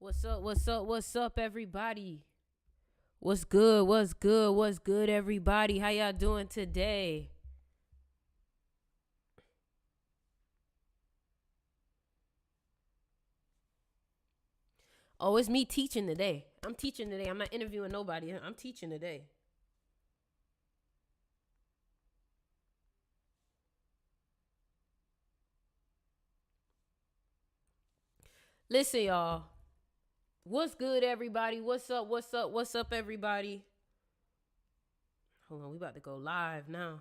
What's up? What's up? What's up, everybody? What's good? What's good? What's good, everybody? How y'all doing today? Oh, it's me teaching today. I'm teaching today. I'm not interviewing nobody. I'm teaching today. Listen, y'all. What's good, everybody? What's up? What's up? What's up, everybody? Hold on, we about to go live now.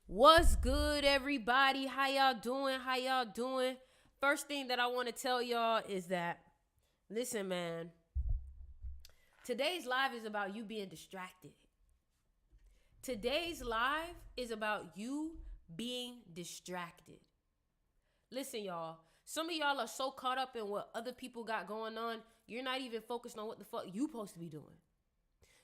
What's good, everybody? How y'all doing? How y'all doing? First thing that I want to tell y'all is that, listen, man, today's live is about you being distracted. Today's live is about you being distracted. Listen, y'all. Some of y'all are so caught up in what other people got going on, you're not even focused on what the fuck you supposed to be doing.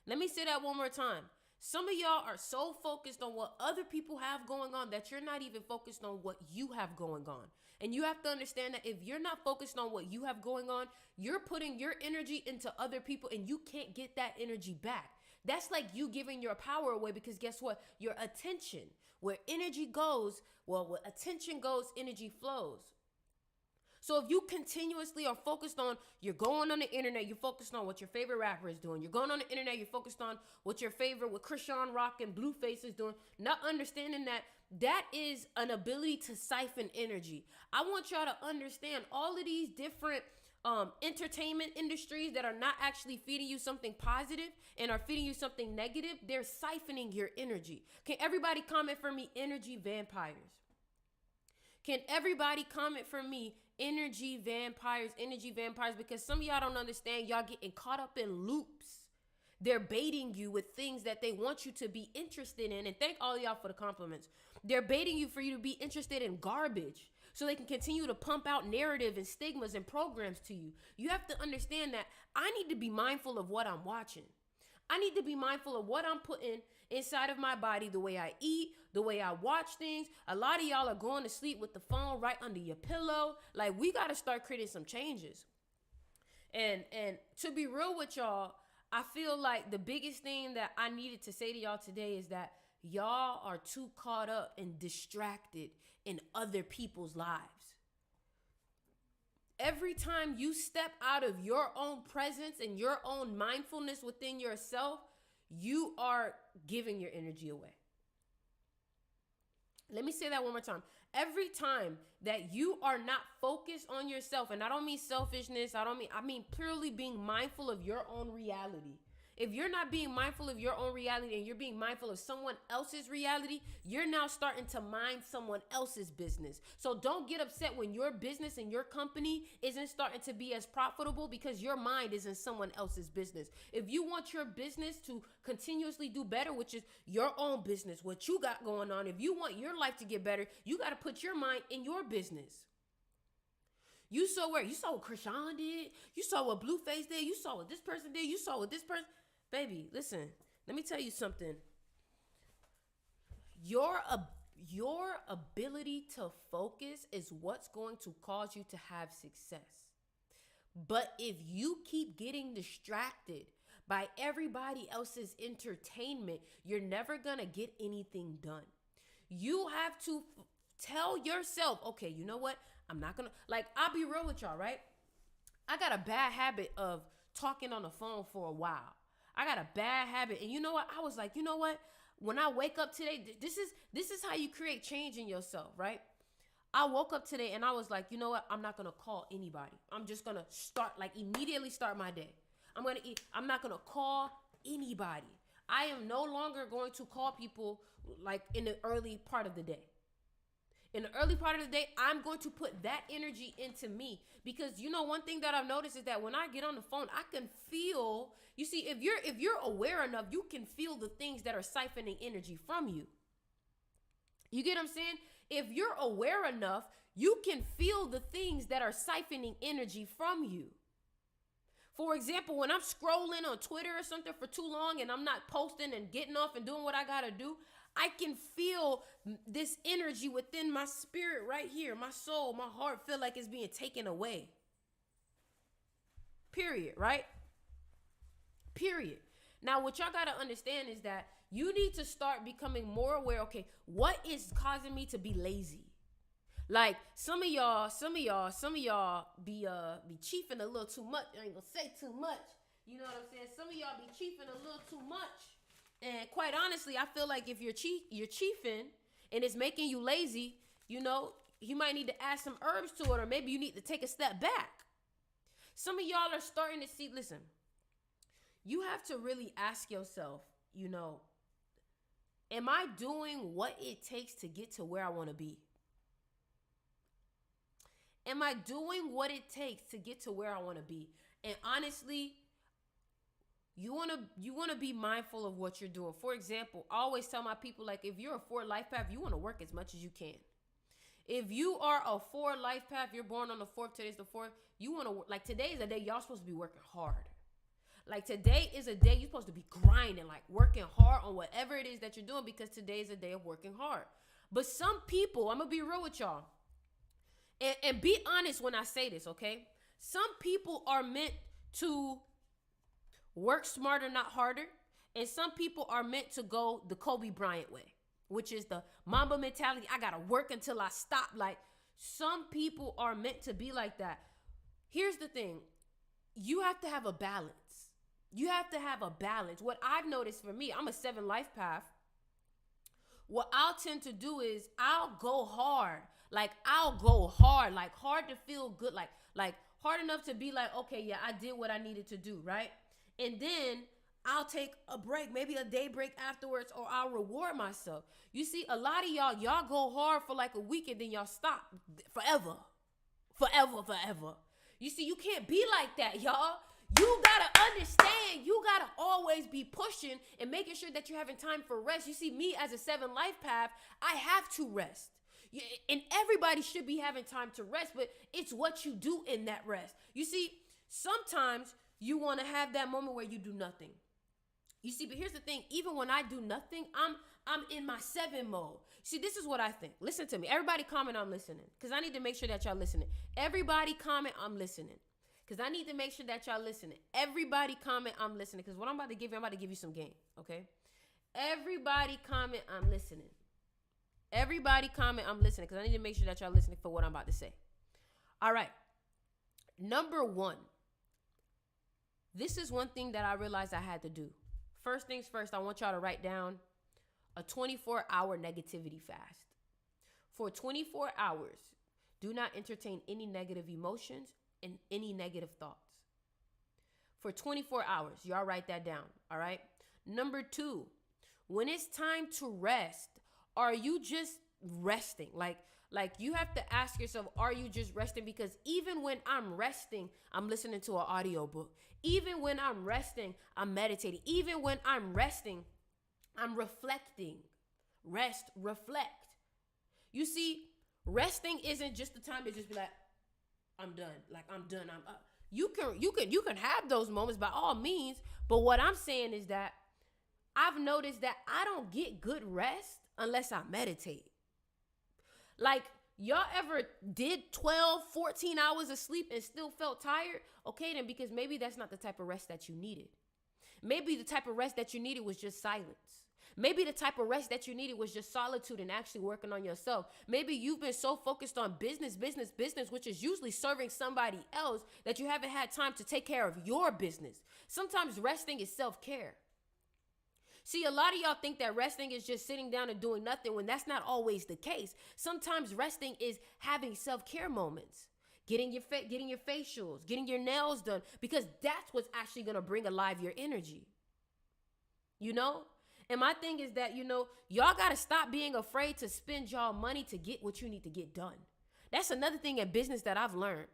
Let me say that one more time. Some of y'all are so focused on what other people have going on that you're not even focused on what you have going on. And you have to understand that if you're not focused on what you have going on, you're putting your energy into other people and you can't get that energy back. That's like you giving your power away because guess what? Your attention, where energy goes, well, where attention goes, energy flows. So if you continuously are focused on, you're going on the internet, you're focused on what your favorite rapper is doing. You're going on the internet, you're focused on what Christian Rock and Blueface is doing. Not understanding that that is an ability to siphon energy. I want y'all to understand all of these different entertainment industries that are not actually feeding you something positive and are feeding you something negative. They're siphoning your energy. Can everybody comment for me, energy vampires? Can everybody comment for me, energy vampires, because some of y'all don't understand, y'all getting caught up in loops. They're baiting you with things that they want you to be interested in. And thank all of y'all for the compliments. They're baiting you for you to be interested in garbage so they can continue to pump out narrative and stigmas and programs to you. You have to understand that I need to be mindful of what I'm watching. I need to be mindful of what I'm putting inside of my body, the way I eat, the way I watch things. A lot of y'all are going to sleep with the phone right under your pillow. Like, we got to start creating some changes. And to be real with y'all, I feel like the biggest thing that I needed to say to y'all today is that y'all are too caught up and distracted in other people's lives. Every time you step out of your own presence and your own mindfulness within yourself, you are giving your energy away. Let me say that one more time. Every time that you are not focused on yourself, and I don't mean selfishness, I mean purely being mindful of your own reality. If you're not being mindful of your own reality and you're being mindful of someone else's reality, you're now starting to mind someone else's business. So don't get upset when your business and your company isn't starting to be as profitable because your mind is in someone else's business. If you want your business to continuously do better, which is your own business, what you got going on, if you want your life to get better, you got to put your mind in your business. You saw what Krishan did. You saw what Blueface did. You saw what this person did. You saw what this person. Baby, listen, let me tell you something. Your ability to focus is what's going to cause you to have success. But if you keep getting distracted by everybody else's entertainment, you're never going to get anything done. You have to tell yourself, okay, you know what? I'm not going to, like, I'll be real with y'all, right? I got a bad habit of talking on the phone for a while. I got a bad habit. And you know what? I was like, you know what? When I wake up today, this is how you create change in yourself, right? I woke up today and I was like, you know what? I'm not going to call anybody. I'm just going to immediately start my day. I'm not going to call anybody. I am no longer going to call people like in the early part of the day. In the early part of the day, I'm going to put that energy into me because you know one thing that I've noticed is that when I get on the phone, I can feel, you see, if you're aware enough, you can feel the things that are siphoning energy from you. You get what I'm saying? If you're aware enough, you can feel the things that are siphoning energy from you. For example, when I'm scrolling on Twitter or something for too long and I'm not posting and getting off and doing what I got to do, I can feel this energy within my spirit right here. My soul, my heart feel like it's being taken away. Period, right? Period. Now, what y'all got to understand is that you need to start becoming more aware. Okay, what is causing me to be lazy? Like some of y'all be chiefing a little too much. I ain't gonna say too much. You know what I'm saying? Some of y'all be chiefing a little too much. And quite honestly, I feel like if you're chiefing and it's making you lazy, you know, you might need to add some herbs to it, or maybe you need to take a step back. Some of y'all are starting to see, listen, you have to really ask yourself, you know, am I doing what it takes to get to where I want to be? Am I doing what it takes to get to where I want to be? And honestly, you want to be mindful of what you're doing. For example, I always tell my people, like, if you're a 4 life path, you want to work as much as you can. If you are a 4 life path, you're born on the 4th, today's the 4th, you want to work. Like, today is a day y'all supposed to be working hard. Like, today is a day you're supposed to be grinding, like working hard on whatever it is that you're doing, because today is a day of working hard. But some people, I'm going to be real with y'all. And be honest when I say this, okay? Some people are meant to work smarter, not harder. And some people are meant to go the Kobe Bryant way, which is the Mamba mentality. I got to work until I stop. Like, some people are meant to be like that. Here's the thing. You have to have a balance. You have to have a balance. What I've noticed for me, I'm a 7 life path. What I'll tend to do is I'll go hard. Like, I'll go hard, like hard to feel good, like hard enough to be like, okay, yeah, I did what I needed to do, right? And then I'll take a break, maybe a day break afterwards, or I'll reward myself. You see, a lot of y'all go hard for like a week and then y'all stop forever. You see, you can't be like that, y'all. You gotta understand, you gotta always be pushing and making sure that you're having time for rest. You see, me as a 7 life path, I have to rest. And everybody should be having time to rest, but it's what you do in that rest. You see, sometimes you want to have that moment where you do nothing. You see, but here's the thing. Even when I do nothing, I'm in my 7 mode. See, this is what I think. Listen to me. Everybody comment, I'm listening. Because I need to make sure that y'all listening. Everybody comment, I'm listening. Because I need to make sure that y'all listening. Everybody comment, I'm listening. Because what I'm about to give you some game, okay? Everybody comment, I'm listening. Everybody comment, I'm listening, because I need to make sure that y'all listening for what I'm about to say. All right. Number 1. This is one thing that I realized I had to do. First things first, I want y'all to write down a 24-hour negativity fast. For 24 hours, do not entertain any negative emotions and any negative thoughts. For 24 hours, y'all write that down, all right? Number 2, when it's time to rest, are you just resting? Like you have to ask yourself, are you just resting? Because even when I'm resting, I'm listening to an audiobook. Even when I'm resting, I'm meditating. Even when I'm resting, I'm reflecting. Rest, reflect. You see, resting isn't just the time to just be like, I'm done. Like, I'm done. You can have those moments by all means, but what I'm saying is that I've noticed that I don't get good rest unless I meditate. Like, y'all ever did 12, 14 hours of sleep and still felt tired? Okay, then, because maybe that's not the type of rest that you needed. Maybe the type of rest that you needed was just silence. Maybe the type of rest that you needed was just solitude and actually working on yourself. Maybe you've been so focused on business, which is usually serving somebody else, that you haven't had time to take care of your business. Sometimes resting is self-care. See, a lot of y'all think that resting is just sitting down and doing nothing, when that's not always the case. Sometimes resting is having self-care moments, getting your facials, getting your nails done, because that's what's actually going to bring alive your energy. You know? And my thing is that, you know, y'all got to stop being afraid to spend y'all money to get what you need to get done. That's another thing in business that I've learned.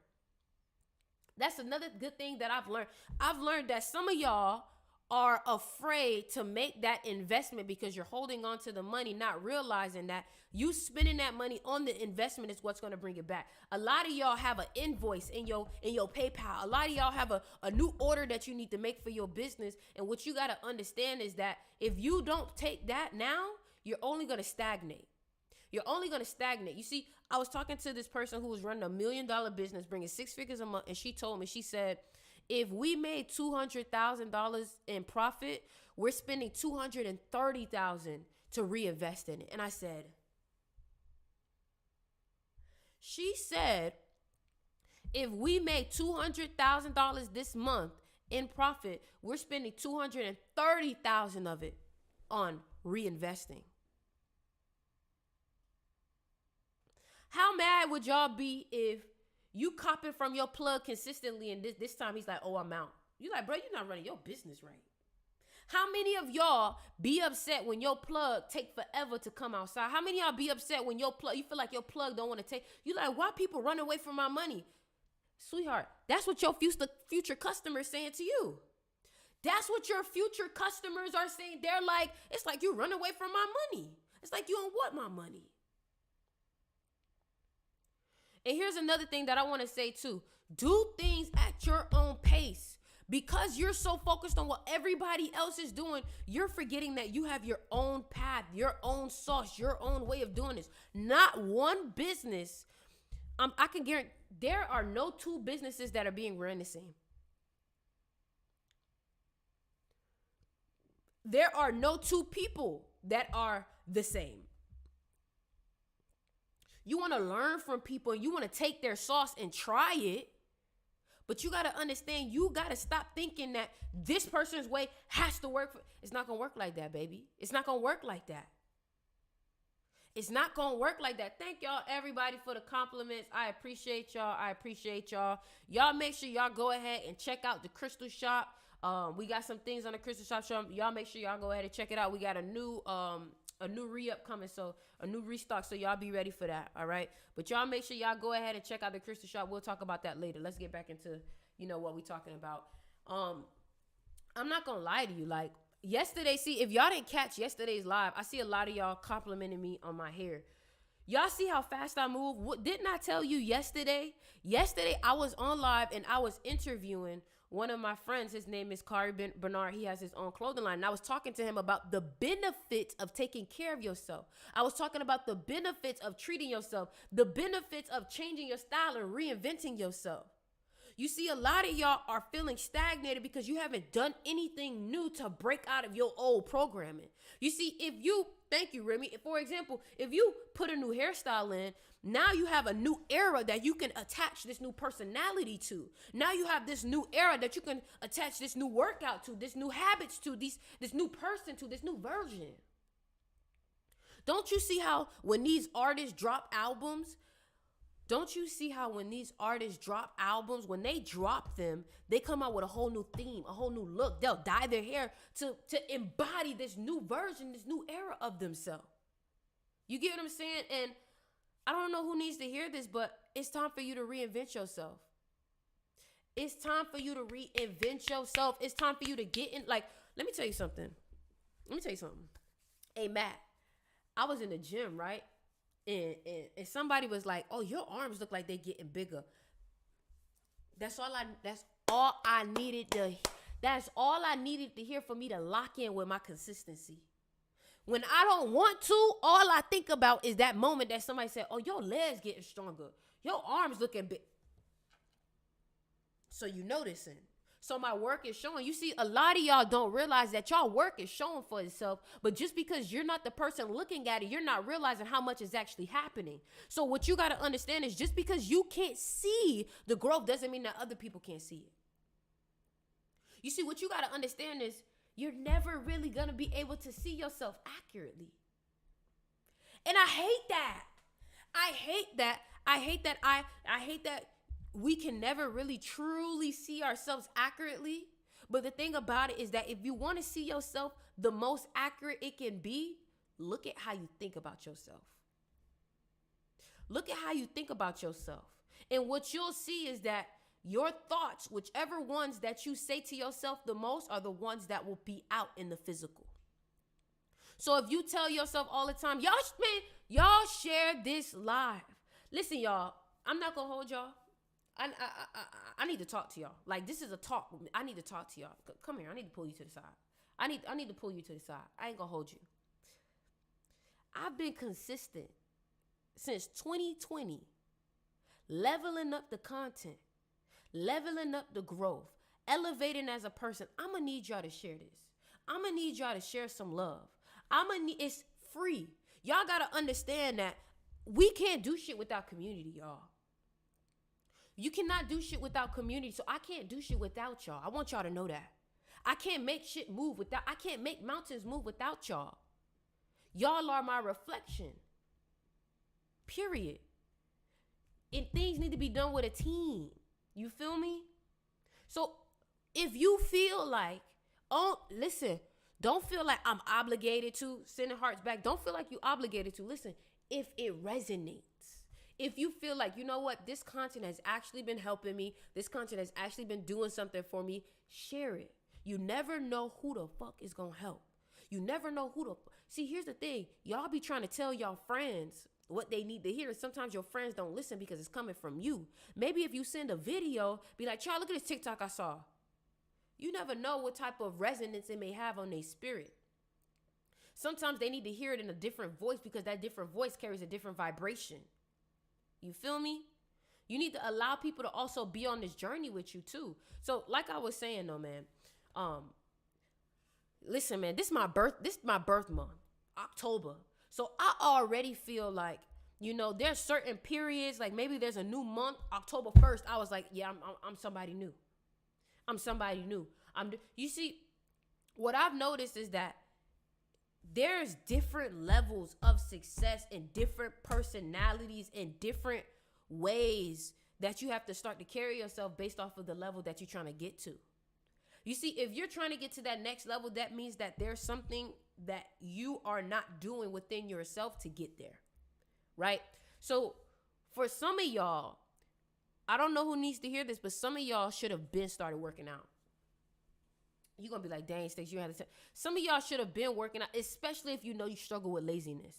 That's another good thing that I've learned. I've learned that some of y'all are afraid to make that investment because you're holding on to the money, not realizing that you spending that money on the investment is what's going to bring it back. A lot of y'all have an invoice in your PayPal. A lot of y'all have a new order that you need to make for your business. And what you got to understand is that if you don't take that now, you're only going to stagnate. You're only going to stagnate. You see, I was talking to this person who was running $1 million business, bringing 6 figures a month. And she told me, she said, if we made $200,000 in profit, we're spending $230,000 to reinvest in it. And I said, she said, if we made $200,000 this month in profit, we're spending $230,000 of it on reinvesting. How mad would y'all be if you copping from your plug consistently and this time he's like, oh, I'm out? You like, bro, you're not running your business right. How many of y'all be upset when your plug take forever to come outside? How many of y'all be upset when your plug, you feel like your plug don't want to take? You like, why people run away from my money? Sweetheart, that's what your future customers saying to you. That's what your future customers are saying. They're like, it's like you run away from my money. It's like you don't want my money. And here's another thing that I want to say too. Do things at your own pace. Because you're so focused on what everybody else is doing, you're forgetting that you have your own path, your own sauce, your own way of doing this. Not one business. I can guarantee there are no two businesses that are being run the same. There are no two people that are the same. You want to learn from people and you want to take their sauce and try it. But you got to understand, you got to stop thinking that this person's way has to work. It's not going to work like that, baby. It's not going to work like that. It's not going to work like that. Thank y'all, everybody, for the compliments. I appreciate y'all. Y'all make sure y'all go ahead and check out the Crystal Shop. We got some things on the Crystal Shop. Y'all make sure y'all go ahead and check it out. We got a new re-up coming, so a new restock, so y'all be ready for that, all right? But y'all make sure y'all go ahead and check out the Crystal Shop. We'll talk about that later. Let's get back into, what we talking about. I'm not gonna lie to you, like, yesterday, see, if y'all didn't catch yesterday's live, I see a lot of y'all complimenting me on my hair. Y'all see how fast I move? Didn't I tell you yesterday? Yesterday, I was on live, and I was interviewing one of my friends. His name is Kari Bernard. He has his own clothing line. And I was talking to him about the benefits of taking care of yourself. I was talking about the benefits of treating yourself, the benefits of changing your style and reinventing yourself. You see, a lot of y'all are feeling stagnated because you haven't done anything new to break out of your old programming. You see, thank you, Remy. For example, if you put a new hairstyle in, now you have a new era that you can attach this new personality to. Now you have this new era that you can attach this new workout to, this new habits to, this new person to, this new version. Don't you see how when these artists drop albums, when they drop them, they come out with a whole new theme, a whole new look. They'll dye their hair to embody this new version, this new era of themselves. You get what I'm saying? And I don't know who needs to hear this, but it's time for you to reinvent yourself. It's time for you to reinvent yourself. It's time for you to get in. Like, let me tell you something. Hey, Matt, I was in the gym, right? And somebody was like, oh, your arms look like they're getting bigger. That's all I needed to hear for me to lock in with my consistency. When I don't want to, all I think about is that moment that somebody said, oh, your legs getting stronger. Your arms looking big. So you noticing. So my work is showing. You see, a lot of y'all don't realize that y'all work is showing for itself. But just because you're not the person looking at it, you're not realizing how much is actually happening. So what you got to understand is just because you can't see the growth doesn't mean that other people can't see it. You see, what you got to understand is you're never really going to be able to see yourself accurately. And I hate that. I hate that we can never really truly see ourselves accurately. But the thing about it is that if you want to see yourself the most accurate it can be, look at how you think about yourself. Look at how you think about yourself. And what you'll see is that your thoughts, whichever ones that you say to yourself the most, are the ones that will be out in the physical. So if you tell yourself all the time, y'all share this live. Listen, y'all, I'm not going to hold y'all. I need to talk to y'all. Like, this is a talk. I need to talk to y'all. Come here. I need to pull you to the side. I need to pull you to the side. I ain't going to hold you. I've been consistent since 2020, leveling up the content, leveling up the growth, elevating as a person. I'm going to need y'all to share this. I'm going to need y'all to share some love. It's free. Y'all got to understand that we can't do shit without community, y'all. You cannot do shit without community. So I can't do shit without y'all. I want y'all to know that. I can't make shit move I can't make mountains move without y'all. Y'all are my reflection. Period. And things need to be done with a team. You feel me? So if you feel like, listen, don't feel like I'm obligated to sending hearts back. Don't feel like you obligated to. Listen, if it resonates, if you feel like, you know what, this content has actually been helping me, this content has actually been doing something for me, share it. You never know who the fuck is gonna help. You never know see, here's the thing. Y'all be trying to tell y'all friends what they need to hear. And sometimes your friends don't listen because it's coming from you. Maybe if you send a video, be like, child, look at this TikTok I saw. You never know what type of resonance it may have on their spirit. Sometimes they need to hear it in a different voice because that different voice carries a different vibration. You feel me? You need to allow people to also be on this journey with you too. So like I was saying though, man, listen, man, this is my birth month, October. So I already feel like, you know, there's certain periods, like maybe there's a new month, October 1st. I was like, yeah, I'm somebody new. I'm somebody new. You see, what I've noticed is that there's different levels of success and different personalities and different ways that you have to start to carry yourself based off of the level that you're trying to get to. You see, if you're trying to get to that next level, that means that there's something that you are not doing within yourself to get there, right? So for some of y'all, I don't know who needs to hear this, but some of y'all should have been started working out. You're going to be like, dang, Stacey, you had to. Some of y'all should have been working out, especially if you know you struggle with laziness.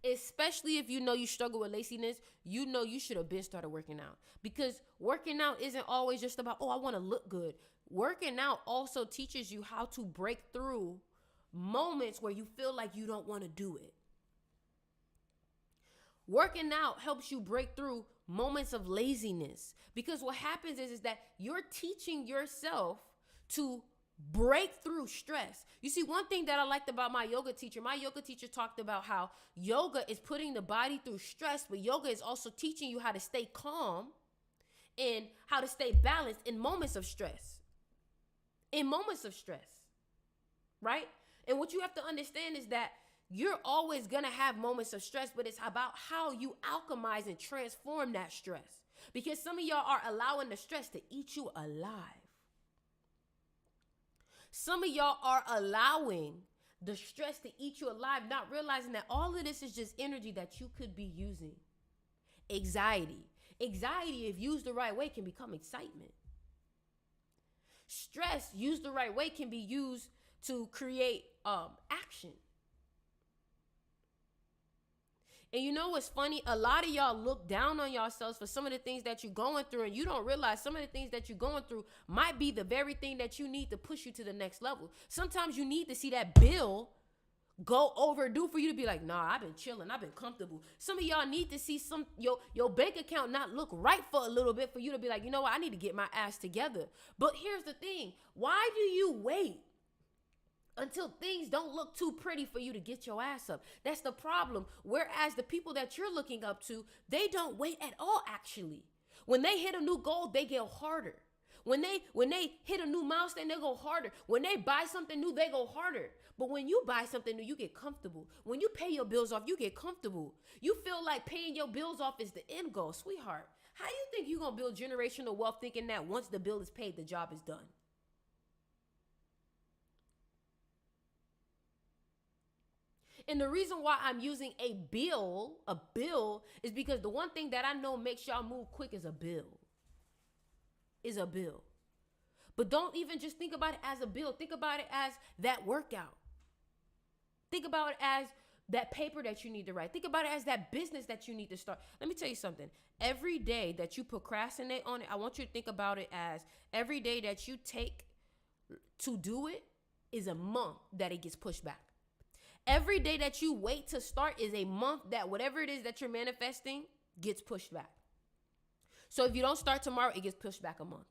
Especially if you know you struggle with laziness, you know you should have been started working out. Because working out isn't always just about, I want to look good. Working out also teaches you how to break through moments where you feel like you don't want to do it. Working out helps you break through moments of laziness. Because what happens is that you're teaching yourself to break through stress. You see, one thing that I liked about my yoga teacher talked about how yoga is putting the body through stress, but yoga is also teaching you how to stay calm and how to stay balanced in moments of stress. In moments of stress, right? And what you have to understand is that you're always going to have moments of stress, but it's about how you alchemize and transform that stress. Because some of y'all are allowing the stress to eat you alive. Some of y'all are allowing the stress to eat you alive, not realizing that all of this is just energy that you could be using. Anxiety, if used the right way, can become excitement. Stress, used the right way, can be used to create action. And you know what's funny? A lot of y'all look down on yourselves for some of the things that you're going through, and you don't realize some of the things that you're going through might be the very thing that you need to push you to the next level. Sometimes you need to see that bill go overdue for you to be like, nah, I've been chilling, I've been comfortable. Some of y'all need to see your bank account not look right for a little bit for you to be like, you know what, I need to get my ass together. But here's the thing. Why do you wait until things don't look too pretty for you to get your ass up? That's the problem. Whereas the people that you're looking up to, they don't wait at all, actually. When they hit a new goal, they get harder. When they hit a new milestone, they go harder. When they buy something new, they go harder. But when you buy something new, you get comfortable. When you pay your bills off, you get comfortable. You feel like paying your bills off is the end goal, sweetheart. How you think you're going to build generational wealth thinking that once the bill is paid, the job is done? And the reason why I'm using a bill is because the one thing that I know makes y'all move quick is a bill. But don't even just think about it as a bill. Think about it as that workout. Think about it as that paper that you need to write. Think about it as that business that you need to start. Let me tell you something. Every day that you procrastinate on it, I want you to think about it as every day that you take to do it, is a month that it gets pushed back. Every day that you wait to start is a month that whatever it is that you're manifesting gets pushed back. So if you don't start tomorrow, it gets pushed back a month.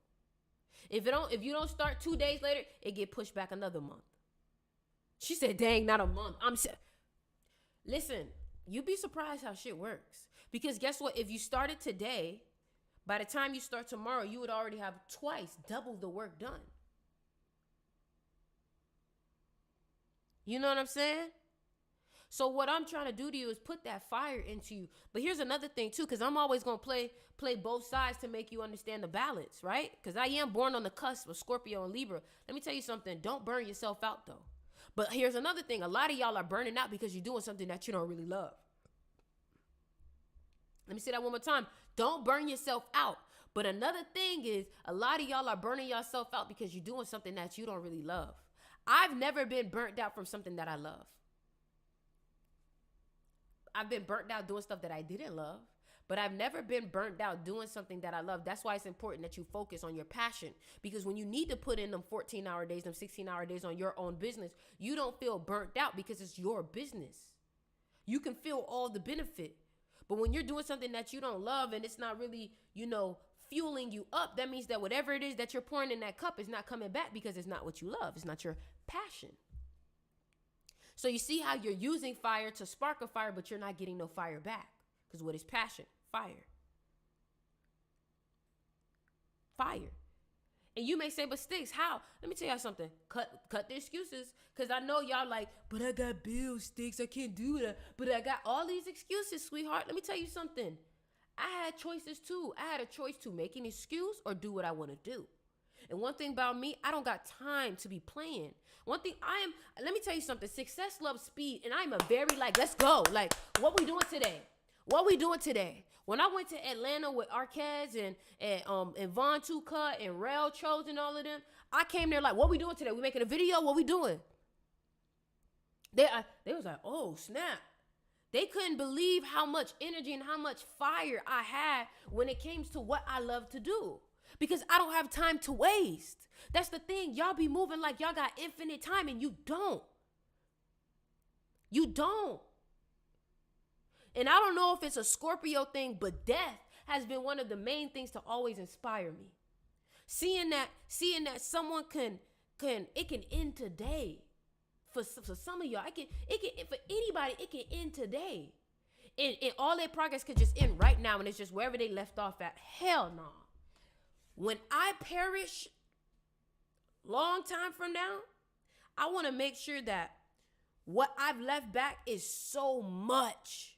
If you don't start 2 days later, it get pushed back another month. She said, dang, not a month. Listen, you'd be surprised how shit works. Because guess what? If you started today, by the time you start tomorrow, you would already have double the work done. You know what I'm saying? So what I'm trying to do to you is put that fire into you. But here's another thing too, because I'm always going to play both sides to make you understand the balance, right? Because I am born on the cusp of Scorpio and Libra. Let me tell you something. Don't burn yourself out though. But here's another thing. A lot of y'all are burning out because you're doing something that you don't really love. Let me say that one more time. Don't burn yourself out. But another thing is a lot of y'all are burning yourself out because you're doing something that you don't really love. I've never been burnt out from something that I love. I've been burnt out doing stuff that I didn't love, but I've never been burnt out doing something that I love. That's why it's important that you focus on your passion, because when you need to put in them 14-hour days, them 16-hour days on your own business, you don't feel burnt out because it's your business. You can feel all the benefit. But when you're doing something that you don't love and it's not really, fueling you up, that means that whatever it is that you're pouring in that cup is not coming back because it's not what you love. It's not your passion. So you see how you're using fire to spark a fire, but you're not getting no fire back. Because what is passion? Fire. Fire. And you may say, but Sticks, how? Let me tell y'all something. Cut the excuses. Because I know y'all like, but I got bills, Sticks. I can't do that. But I got all these excuses, sweetheart. Let me tell you something. I had choices too. I had a choice to make an excuse or do what I want to do. And one thing about me, I don't got time to be playing. One thing let me tell you something. Success loves speed. And I'm a very let's go. Like, what we doing today? What we doing today? When I went to Atlanta with Arquez and Von Tuca and Rail Chose and all of them, I came there like, what we doing today? We making a video? What we doing? They was like, oh, snap. They couldn't believe how much energy and how much fire I had when it came to what I love to do. Because I don't have time to waste. That's the thing. Y'all be moving like y'all got infinite time and you don't. You don't. And I don't know if it's a Scorpio thing, but death has been one of the main things to always inspire me. Seeing that someone can end today. For some of y'all, it can for anybody, it can end today. And all their progress could just end right now, and it's just wherever they left off at. Hell no. When I perish long time from now, I want to make sure that what I've left back is so much.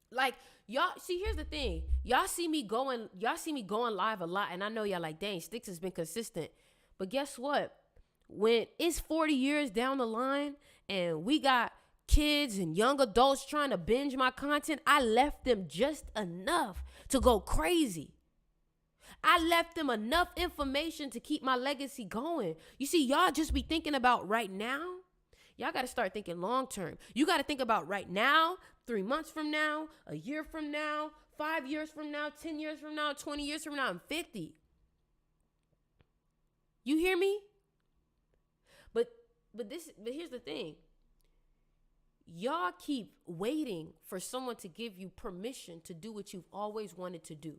Like, y'all, see, here's the thing. Y'all see me going live a lot, and I know y'all like, dang, Sticks has been consistent. But guess what? When it's 40 years down the line and we got kids and young adults trying to binge my content, I left them just enough to go crazy. I left them enough information to keep my legacy going. You see, y'all just be thinking about right now. Y'all got to start thinking long term. You got to think about right now, 3 months from now, a year from now, 5 years from now, 10 years from now, 20 years from now, I'm 50. You hear me? But here's the thing. Y'all keep waiting for someone to give you permission to do what you've always wanted to do,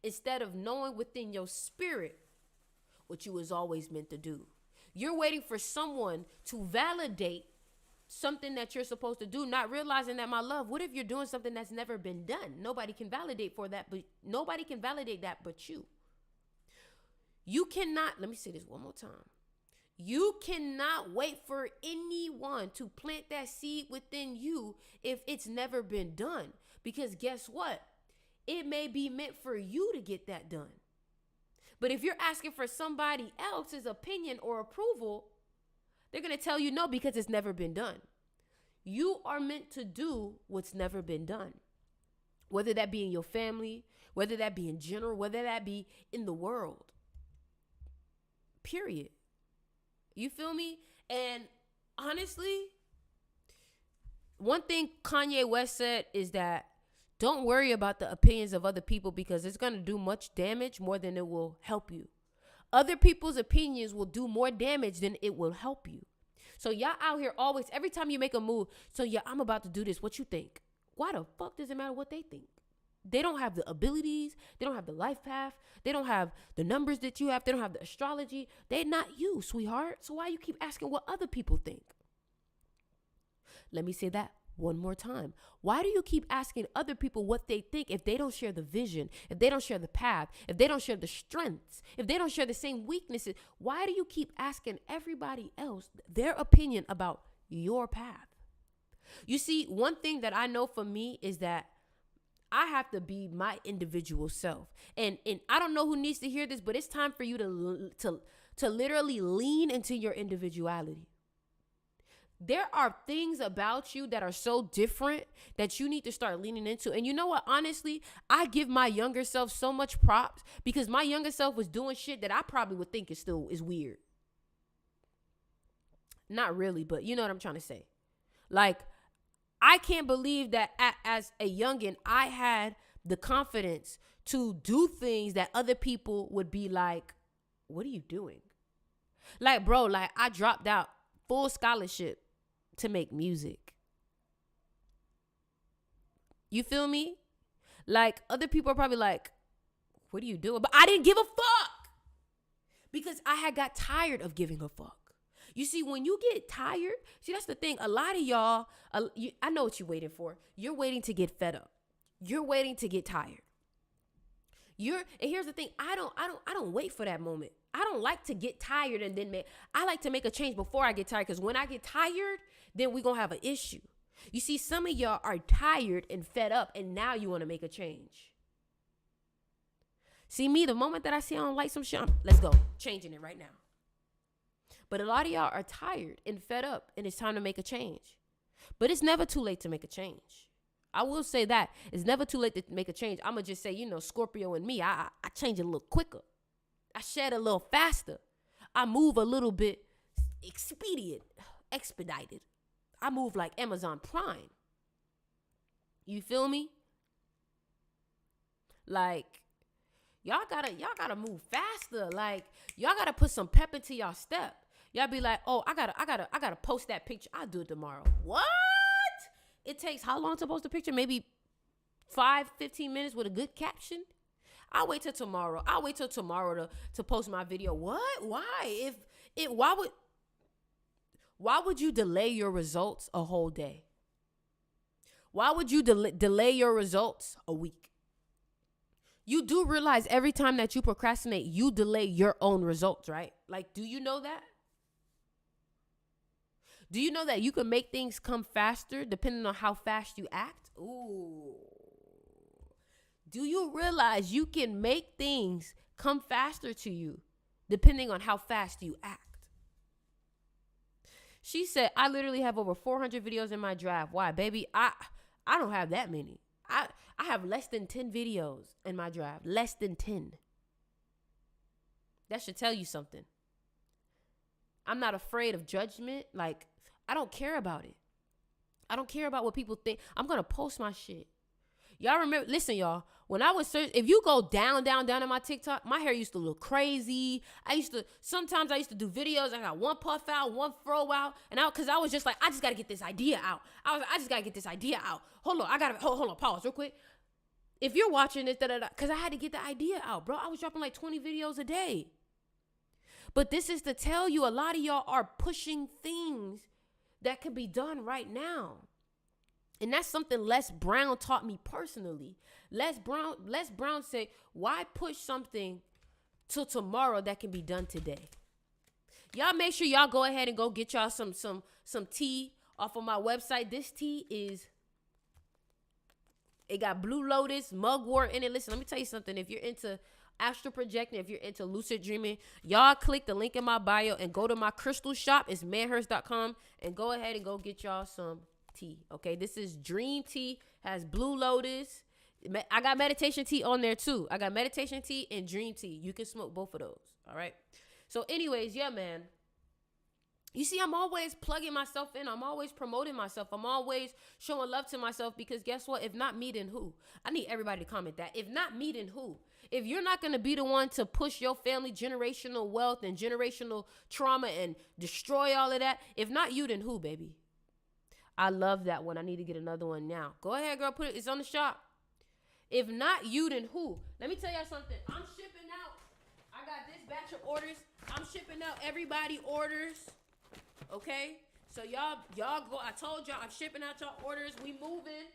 instead of knowing within your spirit what you was always meant to do. You're waiting for someone to validate something that you're supposed to do, not realizing that, my love, what if you're doing something that's never been done? Nobody can validate that but you. You cannot, let me say this one more time. You cannot wait for anyone to plant that seed within you if it's never been done. Because guess what? It may be meant for you to get that done. But if you're asking for somebody else's opinion or approval, they're going to tell you no because it's never been done. You are meant to do what's never been done. Whether that be in your family, whether that be in general, whether that be in the world. Period. You feel me? And honestly, one thing Kanye West said is that don't worry about the opinions of other people because it's going to do much damage more than it will help you. Other people's opinions will do more damage than it will help you. So y'all out here always, every time you make a move, so yeah, I'm about to do this. What you think? Why the fuck does it matter what they think? They don't have the abilities. They don't have the life path. They don't have the numbers that you have. They don't have the astrology. They're not you, sweetheart. So why you keep asking what other people think? Let me say that one more time. Why do you keep asking other people what they think if they don't share the vision, if they don't share the path, if they don't share the strengths, if they don't share the same weaknesses? Why do you keep asking everybody else their opinion about your path? You see, one thing that I know for me is that I have to be my individual self. And I don't know who needs to hear this, but it's time for you to literally lean into your individuality. There are things about you that are so different that you need to start leaning into. And you know what? Honestly, I give my younger self so much props because my younger self was doing shit that I probably would think is weird. Not really, but you know what I'm trying to say. Like, I can't believe that as a youngin, I had the confidence to do things that other people would be like, what are you doing? Like, bro, like I dropped out full scholarship to make music. You feel me? Like, other people are probably like, what are you doing? But I didn't give a fuck because I had got tired of giving a fuck. You see, when you get tired, see, that's the thing. A lot of y'all, I know what you're waiting for. You're waiting to get fed up. You're waiting to get tired. And here's the thing. I don't wait for that moment. I don't like to get tired and then I like to make a change before I get tired. Because when I get tired, then we're going to have an issue. You see, some of y'all are tired and fed up, and now you want to make a change. See me, the moment that I see I don't like some shit, let's go. Changing it right now. But a lot of y'all are tired and fed up, and it's time to make a change. But it's never too late to make a change. I will say that. It's never too late to make a change. I'm going to just say, Scorpio and me, I change a little quicker. I shed a little faster. I move a little bit expedited. I move like Amazon Prime. You feel me? Like, y'all gotta move faster. Like, y'all gotta put some pep into y'all step. Y'all be like, oh, I gotta post that picture. I'll do it tomorrow. What? It takes how long to post a picture? Maybe 5-15 minutes with a good caption. I'll wait till tomorrow. To post my video. What? Why? Why would you delay your results a whole day? Why would you delay your results a week? You do realize every time that you procrastinate, you delay your own results, right? Like, do you know that? Do you know that you can make things come faster depending on how fast you act? Ooh. Do you realize you can make things come faster to you depending on how fast you act? She said, I literally have over 400 videos in my drive. Why, baby? I don't have that many. I have less than 10 videos in my drive. Less than 10. That should tell you something. I'm not afraid of judgment. Like, I don't care about it. I don't care about what people think. I'm going to post my shit. Y'all remember, listen, y'all, when I was searching, if you go down in my TikTok, my hair used to look crazy. Sometimes I used to do videos. I got one puff out, one fro out. And because I was just like, I just got to get this idea out. I just got to get this idea out. Hold on, pause real quick. If you're watching this, because I had to get the idea out, bro. I was dropping like 20 videos a day. But this is to tell you, a lot of y'all are pushing things that can be done right now. And that's something Les Brown taught me personally. Les Brown said, why push something till tomorrow that can be done today? Y'all make sure y'all go ahead and go get y'all some tea off of my website. This tea it got Blue Lotus, mugwort in it. Listen, let me tell you something. If you're into astral projecting, if you're into lucid dreaming, y'all click the link in my bio and go to my crystal shop. It's manhurst.com, and go ahead and go get y'all some tea. Okay, this is dream tea, has Blue Lotus. I got meditation tea on there too. I got meditation tea and dream tea. You can smoke both of those. All right. So anyways, yeah, man. You see, I'm always plugging myself in. I'm always promoting myself. I'm always showing love to myself because guess what? If not me, then who? I need everybody to comment that. If not me, then who? If you're not going to be the one to push your family generational wealth and generational trauma and destroy all of that, if not you, then who, baby? I love that one. I need to get another one now. Go ahead, girl. Put it. It's on the shop. If not you, then who? Let me tell y'all something. I'm shipping out. I got this batch of orders. I'm shipping out everybody orders. Okay? So y'all go. I told y'all I'm shipping out y'all orders. We moving.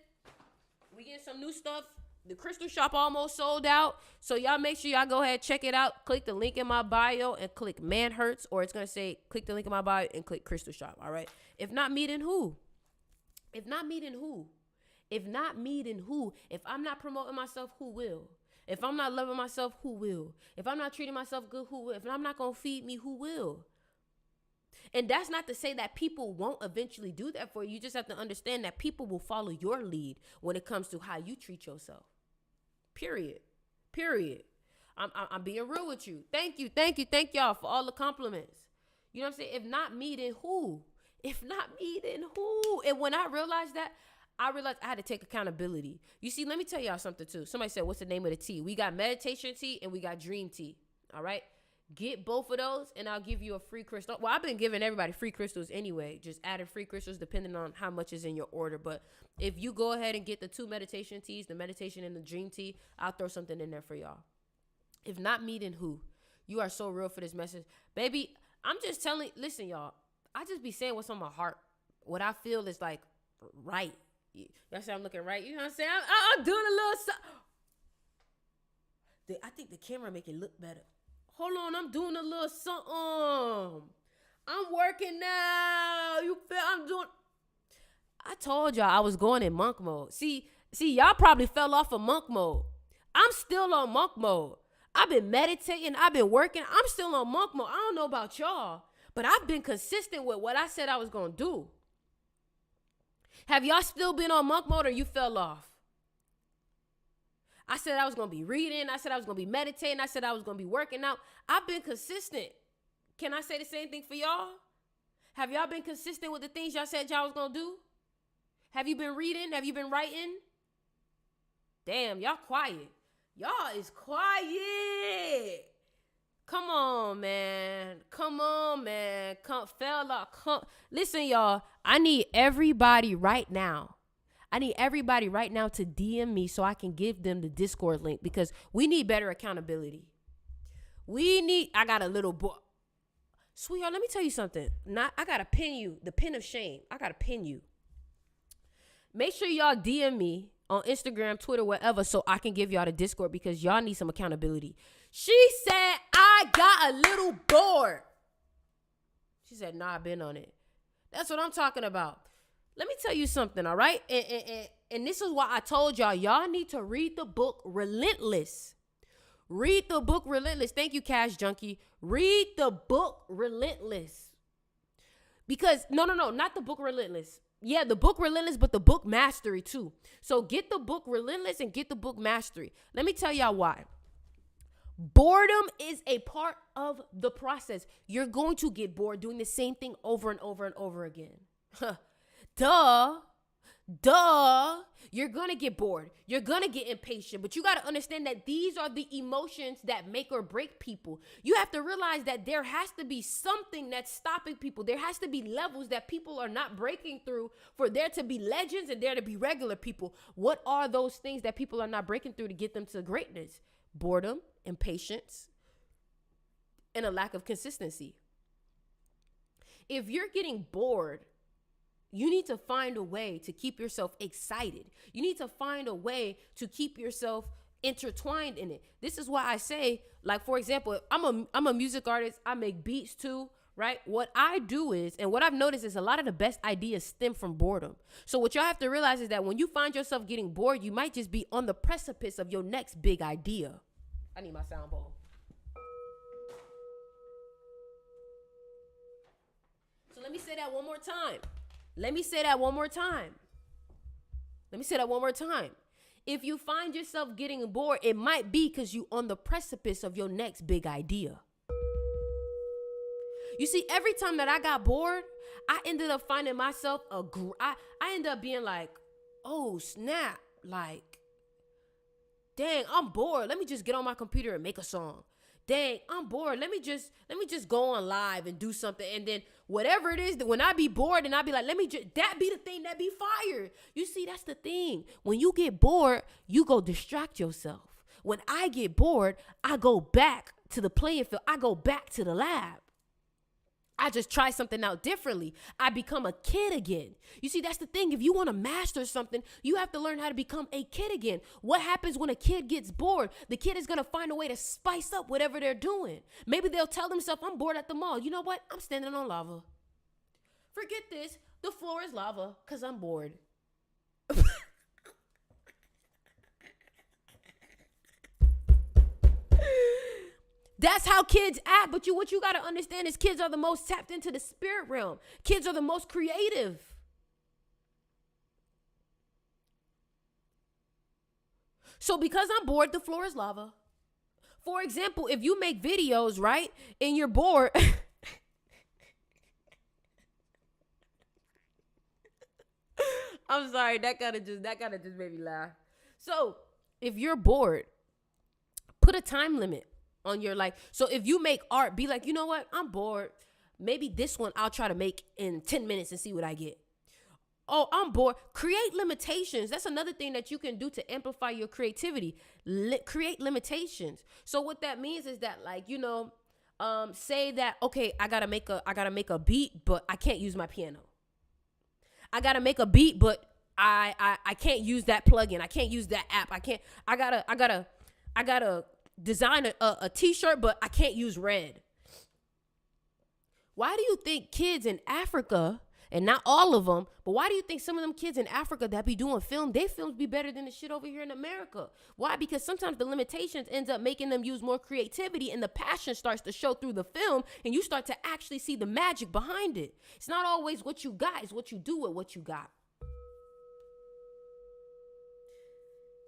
We getting some new stuff. The crystal shop almost sold out. So y'all make sure y'all go ahead, check it out. Click the link in my bio and click Man Hurts. Or it's going to say click the link in my bio and click crystal shop. All right? If not me, then who? If not me, then who? If not me, then who? If I'm not promoting myself, who will? If I'm not loving myself, who will? If I'm not treating myself good, who will? If I'm not going to feed me, who will? And that's not to say that people won't eventually do that for you. You just have to understand that people will follow your lead when it comes to how you treat yourself. Period. I'm being real with you. Thank y'all for all the compliments. You know what I'm saying? If not me, then who? If not me, then who? And when I realized that, I realized I had to take accountability. You see, let me tell y'all something too. Somebody said, what's the name of the tea? We got meditation tea and we got dream tea. All right? Get both of those and I'll give you a free crystal. Well, I've been giving everybody free crystals anyway. Just adding free crystals depending on how much is in your order. But if you go ahead and get the 2 meditation teas, the meditation and the dream tea, I'll throw something in there for y'all. If not me, then who? You are so real for this message. Baby, I'm just telling, listen, y'all. I just be saying what's on my heart. What I feel is like right. Y'all say I'm looking right. You know what I'm saying? I'm doing a little something. I think the camera make it look better. Hold on, I'm doing a little something. I'm working now. You feel I'm doing. I told y'all I was going in monk mode. See, y'all probably fell off of monk mode. I'm still on monk mode. I've been meditating. I've been working. I'm still on monk mode. I don't know about y'all, but I've been consistent with what I said I was going to do. Have y'all still been on monk mode or you fell off? I said I was going to be reading. I said I was going to be meditating. I said I was going to be working out. I've been consistent. Can I say the same thing for y'all? Have y'all been consistent with the things y'all said y'all was going to do? Have you been reading? Have you been writing? Damn, y'all quiet. Y'all is quiet. Come on, man. Fell off. Listen, y'all. I need everybody right now. to DM me so I can give them the Discord link because we need better accountability. I got a little boy. Sweetheart, let me tell you something. I got to pin you, the pin of shame. I got to pin you. Make sure y'all DM me on Instagram, Twitter, whatever, so I can give y'all the Discord because y'all need some accountability. She said, I got a little bored. She said, nah, I've been on it. That's what I'm talking about. Let me tell you something, all right? And this is why I told y'all need to read the book Relentless. Read the book Relentless. Thank you, Cash Junkie. Read the book Relentless. Because, no, not the book Relentless. Yeah, the book Relentless, but the book Mastery too. So get the book Relentless and get the book Mastery. Let me tell y'all why. Boredom is a part of the process. You're going to get bored doing the same thing over and over and over again. Duh. You're going to get bored. You're going to get impatient. But you got to understand that these are the emotions that make or break people. You have to realize that there has to be something that's stopping people. There has to be levels that people are not breaking through for there to be legends and there to be regular people. What are those things that people are not breaking through to get them to greatness? Boredom, impatience, and a lack of consistency. If you're getting bored, you need to find a way to keep yourself excited. You need to find a way to keep yourself intertwined in it. This is why I say, like, for example, I'm a music artist. I make beats too, right? What I do is, and what I've noticed is a lot of the best ideas stem from boredom. So what y'all have to realize is that when you find yourself getting bored, you might just be on the precipice of your next big idea. I need my sound bowl. So let me say that one more time. If you find yourself getting bored, it might be because you're on the precipice of your next big idea. You see, every time that I got bored, I ended up finding myself I ended up being like, oh snap, like, dang, I'm bored. Let me just get on my computer and make a song. Dang, I'm bored. Let me just go on live and do something. And then whatever it is, that when I be bored and I be like, that be the thing that be fire. You see, that's the thing. When you get bored, you go distract yourself. When I get bored, I go back to the playing field. I go back to the lab. I just try something out differently. I become a kid again. You see, that's the thing. If you want to master something, you have to learn how to become a kid again. What happens when a kid gets bored? The kid is going to find a way to spice up whatever they're doing. Maybe they'll tell themselves, I'm bored at the mall. You know what? I'm standing on lava. Forget this. The floor is lava because I'm bored. That's how kids act. But what you got to understand is kids are the most tapped into the spirit realm. Kids are the most creative. So because I'm bored, the floor is lava. For example, if you make videos, right, and you're bored. I'm sorry, that kind of just made me laugh. So if you're bored, put a time limit on your life. So if you make art, be like, you know what? I'm bored. Maybe this one I'll try to make in 10 minutes and see what I get. Oh, I'm bored. Create limitations. That's another thing that you can do to amplify your creativity. Create limitations. So what that means is that, like, you know, say that, okay, I gotta make a beat, but I can't use my piano. I gotta make a beat, but I can't use that plugin. I can't use that app. I gotta design a t-shirt, but I can't use red. Why do you think kids in Africa, and not all of them, but why do you think some of them kids in Africa that be doing film, they films be better than the shit over here in America? Why? Because sometimes the limitations ends up making them use more creativity, and the passion starts to show through the film, and you start to actually see the magic behind it. It's not always what you got, it's what you do with what you got.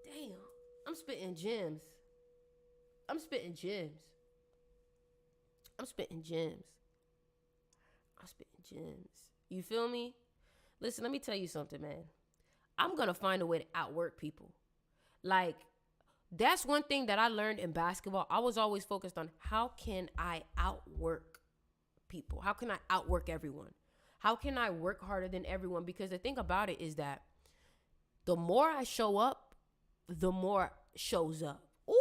Damn, I'm spitting gems. I'm spitting gems. You feel me? Listen, let me tell you something, man. I'm going to find a way to outwork people. Like, that's one thing that I learned in basketball. I was always focused on how can I outwork people? How can I outwork everyone? How can I work harder than everyone? Because the thing about it is that the more I show up, the more shows up. Ooh!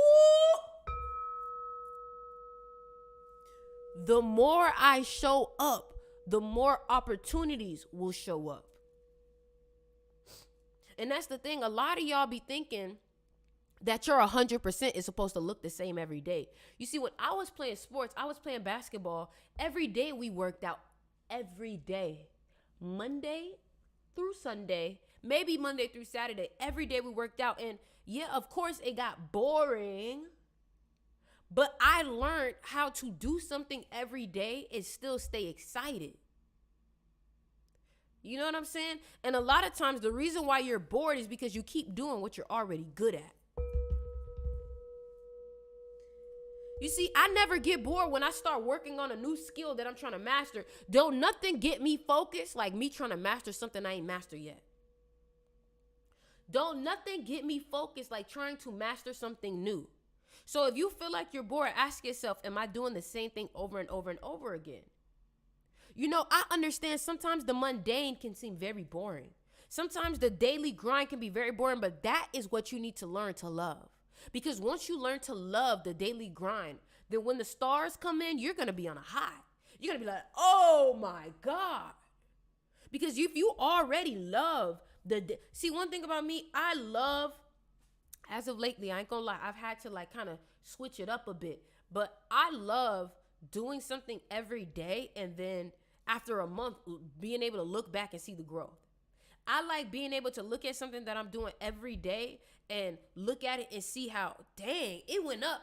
The more I show up, the more opportunities will show up. And that's the thing. A lot of y'all be thinking that your 100% is supposed to look the same every day. You see, when I was playing sports, I was playing basketball. Every day we worked out. Every day. Monday through Sunday. Maybe Monday through Saturday. Every day we worked out. And yeah, of course, it got boring. But I learned how to do something every day and still stay excited. You know what I'm saying? And a lot of times the reason why you're bored is because you keep doing what you're already good at. You see, I never get bored when I start working on a new skill that I'm trying to master. Don't nothing get me focused like me trying to master something I ain't mastered yet. Don't nothing get me focused like trying to master something new. So if you feel like you're bored, ask yourself, am I doing the same thing over and over and over again? You know, I understand sometimes the mundane can seem very boring. Sometimes the daily grind can be very boring, but that is what you need to learn to love. Because once you learn to love the daily grind, then when the stars come in, you're going to be on a high. You're going to be like, oh my God. Because if you already love see, one thing about me, I love, as of lately, I ain't gonna lie, I've had to like kind of switch it up a bit. But I love doing something every day and then after a month, being able to look back and see the growth. I like being able to look at something that I'm doing every day and look at it and see how, dang, it went up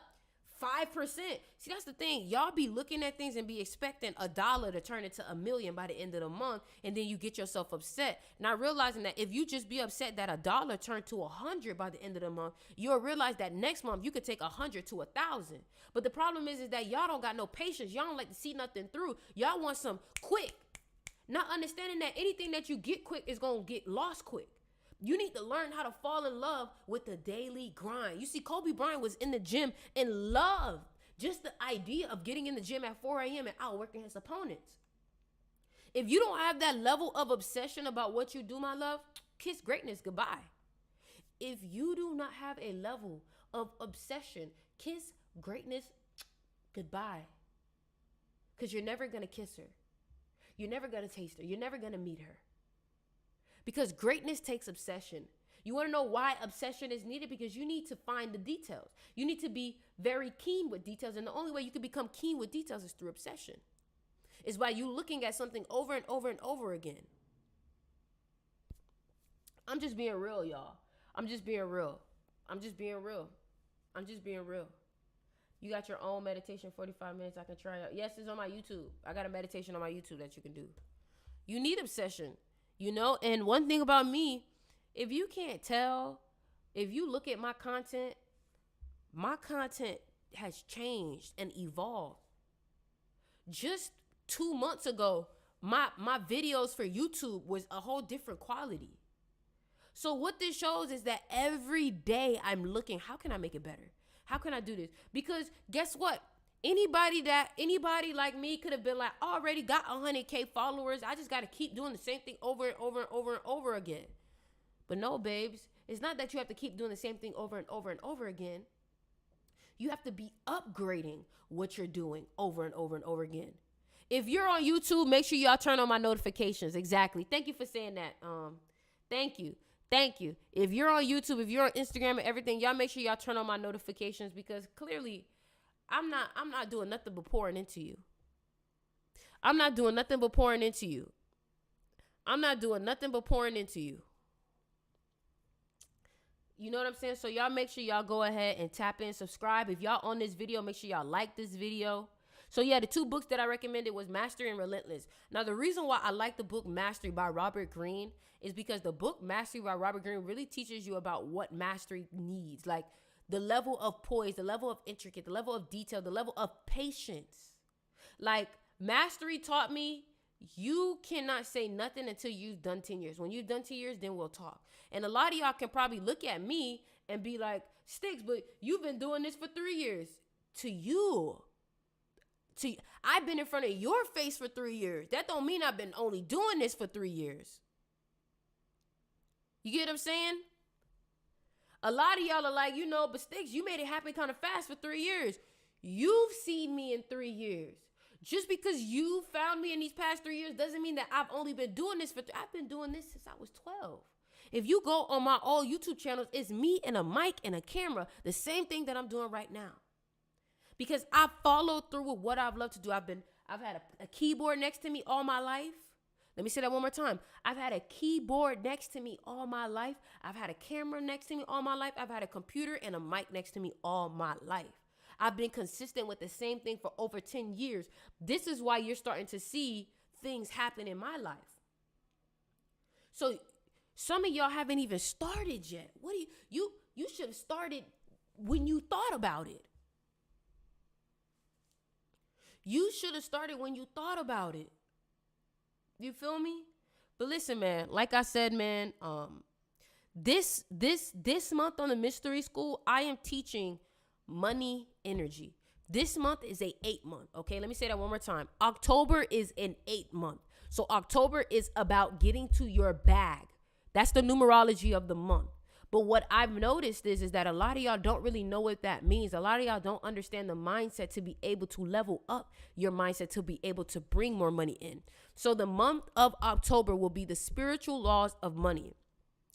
5%. See, that's the thing. Y'all be looking at things and be expecting $1 to turn into $1 million by the end of the month, and then you get yourself upset. Not realizing that if you just be upset that $1 turned to 100 by the end of the month, you'll realize that next month you could take 100 to 1,000. But the problem is that y'all don't got no patience. Y'all don't like to see nothing through. Y'all want some quick. Not understanding that anything that you get quick is gonna get lost quick. You need to learn how to fall in love with the daily grind. You see, Kobe Bryant was in the gym and loved just the idea of getting in the gym at 4 a.m. and outworking his opponents. If you don't have that level of obsession about what you do, my love, kiss greatness goodbye. If you do not have a level of obsession, kiss greatness goodbye. Because you're never going to kiss her. You're never going to taste her. You're never going to meet her. Because greatness takes obsession. You want to know why obsession is needed? Because you need to find the details. You need to be very keen with details. And the only way you can become keen with details is through obsession. It's by you looking at something over and over and over again. I'm just being real, y'all. I'm just being real. I'm just being real. I'm just being real. You got your own meditation, 45 minutes I can try out. Yes, it's on my YouTube. I got a meditation on my YouTube that you can do. You need obsession. You know, and one thing about me, if you can't tell, if you look at my content has changed and evolved. Just 2 months ago, my videos for YouTube was a whole different quality. So what this shows is that every day I'm looking, how can I make it better? How can I do this? Because guess what? Anybody like me could have been like, I already got 100K followers. I just got to keep doing the same thing over and over and over and over again. But no, babes, it's not that you have to keep doing the same thing over and over and over again. You have to be upgrading what you're doing over and over and over again. If you're on YouTube, make sure y'all turn on my notifications. Exactly. Thank you for saying that. Thank you. If you're on YouTube, if you're on Instagram and everything, y'all make sure y'all turn on my notifications, because clearly I'm not doing nothing but pouring into you. I'm not doing nothing but pouring into you. You know what I'm saying? So y'all make sure y'all go ahead and tap in, subscribe. If y'all on this video, make sure y'all like this video. So yeah, the 2 books that I recommended was Mastery and Relentless. Now, the reason why I like the book Mastery by Robert Greene is because the book Mastery by Robert Greene really teaches you about what mastery needs. Like the level of poise, the level of intricate, the level of detail, the level of patience. Like Mastery taught me you cannot say nothing until you've done 10 years. When you've done 10 years, then we'll talk. And a lot of y'all can probably look at me and be like, Sticks, but you've been doing this for 3 years. I've been in front of your face for 3 years. That don't mean I've been only doing this for 3 years. You get what I'm saying? A lot of y'all are like, but Sticks, you made it happen kind of fast for 3 years. You've seen me in 3 years. Just because you found me in these past 3 years doesn't mean that I've only been doing this I've been doing this since I was 12. If you go on my all YouTube channels, it's me and a mic and a camera, the same thing that I'm doing right now. Because I followed through with what I've loved to do. I've had a keyboard next to me all my life. Let me say that one more time. I've had a keyboard next to me all my life. I've had a camera next to me all my life. I've had a computer and a mic next to me all my life. I've been consistent with the same thing for over 10 years. This is why you're starting to see things happen in my life. So some of y'all haven't even started yet. What do you should have started when you thought about it. You should have started when you thought about it. You feel me? But listen, man, like I said, man, this month on the Mystery School, I am teaching money energy. This month is a 8 month. Okay, let me say that one more time. October is an 8 month. So October is about getting to your bag. That's the numerology of the month. But what I've noticed is that a lot of y'all don't really know what that means. A lot of y'all don't understand the mindset to be able to level up your mindset to be able to bring more money in. So the month of October will be the spiritual laws of money.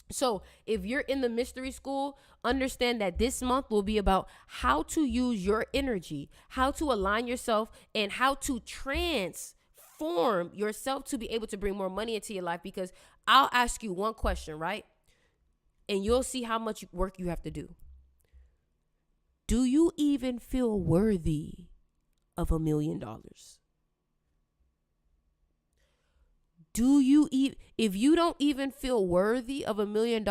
So if you're in the Mystery School, understand that this month will be about how to use your energy, how to align yourself, and how to transform yourself to be able to bring more money into your life. Because I'll ask you one question, right? And you'll see how much work you have to do. Do you even feel worthy of $1 million? If you don't even feel worthy of $1 million,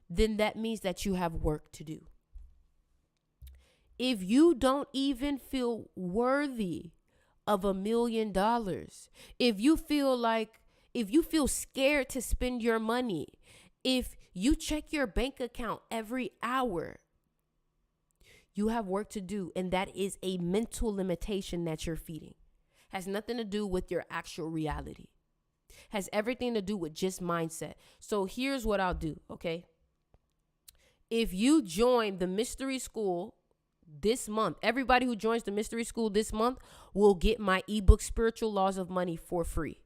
then that means that you have work to do. If you don't even feel worthy of $1 million, if you feel scared to spend your money, if you check your bank account every hour, you have work to do. And that is a mental limitation that you're feeding. Has nothing to do with your actual reality. Has everything to do with just mindset. So here's what I'll do, okay? If you join the mystery school this month, everybody who joins the mystery school this month will get my ebook, Spiritual Laws of Money, for free.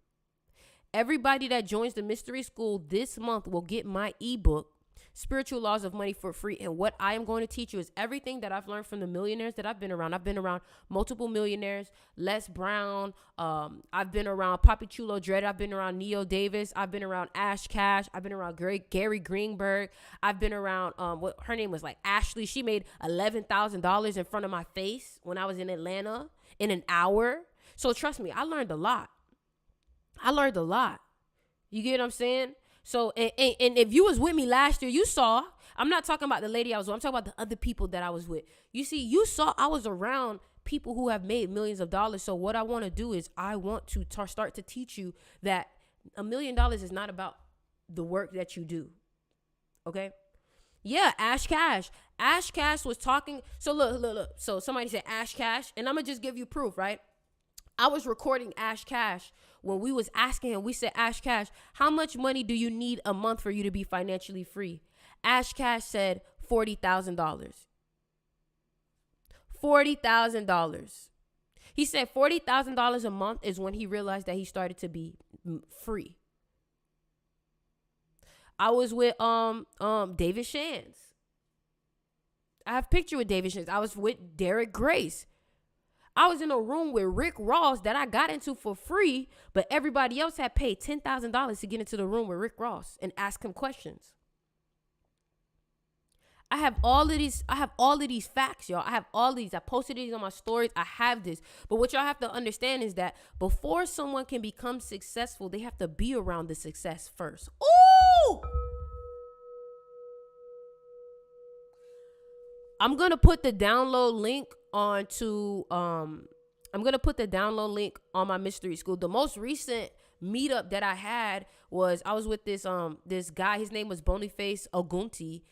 Everybody that joins the mystery school this month will get my ebook, Spiritual Laws of Money, for free. And what I am going to teach you is everything that I've learned from the millionaires that I've been around. I've been around multiple millionaires, Les Brown. I've been around Papi Chulo Dread. I've been around Neo Davis. I've been around Ash Cash. I've been around Gary Greenberg. I've been around, what her name was, like Ashley. She made $11,000 in front of my face when I was in Atlanta in an hour. So trust me, I learned a lot. You get what I'm saying? So, and if you was with me last year, you saw, I'm not talking about the lady I was with. I'm talking about the other people that I was with. You see, you saw I was around people who have made millions of dollars. So what I want to do is I want to start to teach you that $1 million is not about the work that you do. Okay. Yeah. Ash Cash was talking. So look. So somebody said Ash Cash, and I'm going to just give you proof, right? I was recording Ash Cash when we was asking him. We said, Ash Cash, how much money do you need a month for you to be financially free? Ash Cash said $40,000. $40,000. He said $40,000 a month is when he realized that he started to be free. I was with David Shands. I have a picture with David Shands. I was with Derek Grace. I was in a room with Rick Ross that I got into for free, but everybody else had paid $10,000 to get into the room with Rick Ross and ask him questions. I have all of these facts, y'all. I have all these. I posted these on my stories. I have this. But what y'all have to understand is that before someone can become successful, they have to be around the success first. Ooh! I'm going to put the download link on my mystery school. The most recent meetup that I had was I was with this guy. His name was Boniface Ogunti.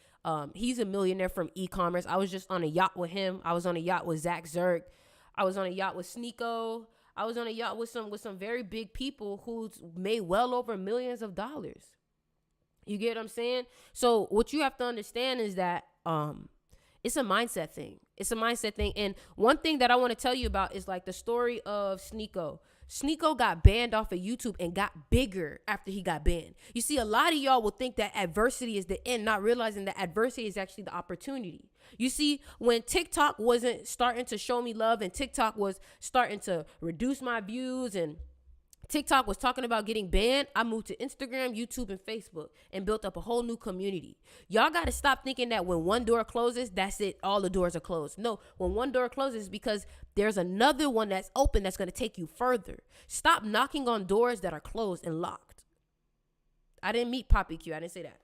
He's a millionaire from e-commerce. I was just on a yacht with him. I was on a yacht with Zach Zerk. I was on a yacht with Sneeko. I was on a yacht with some very big people who's made well over millions of dollars. You get what I'm saying? So what you have to understand is that it's a mindset thing. And one thing that I want to tell you about is like the story of Sneeko. Sneeko got banned off of YouTube and got bigger after he got banned. You see, a lot of y'all will think that adversity is the end, not realizing that adversity is actually the opportunity. You see, when TikTok wasn't starting to show me love and TikTok was starting to reduce my views and TikTok was talking about getting banned, I moved to Instagram, YouTube, and Facebook and built up a whole new community. Y'all got to stop thinking that when one door closes, that's it. All the doors are closed. No, when one door closes, because there's another one that's open that's going to take you further. Stop knocking on doors that are closed and locked. I didn't meet Poppy Q. I didn't say that.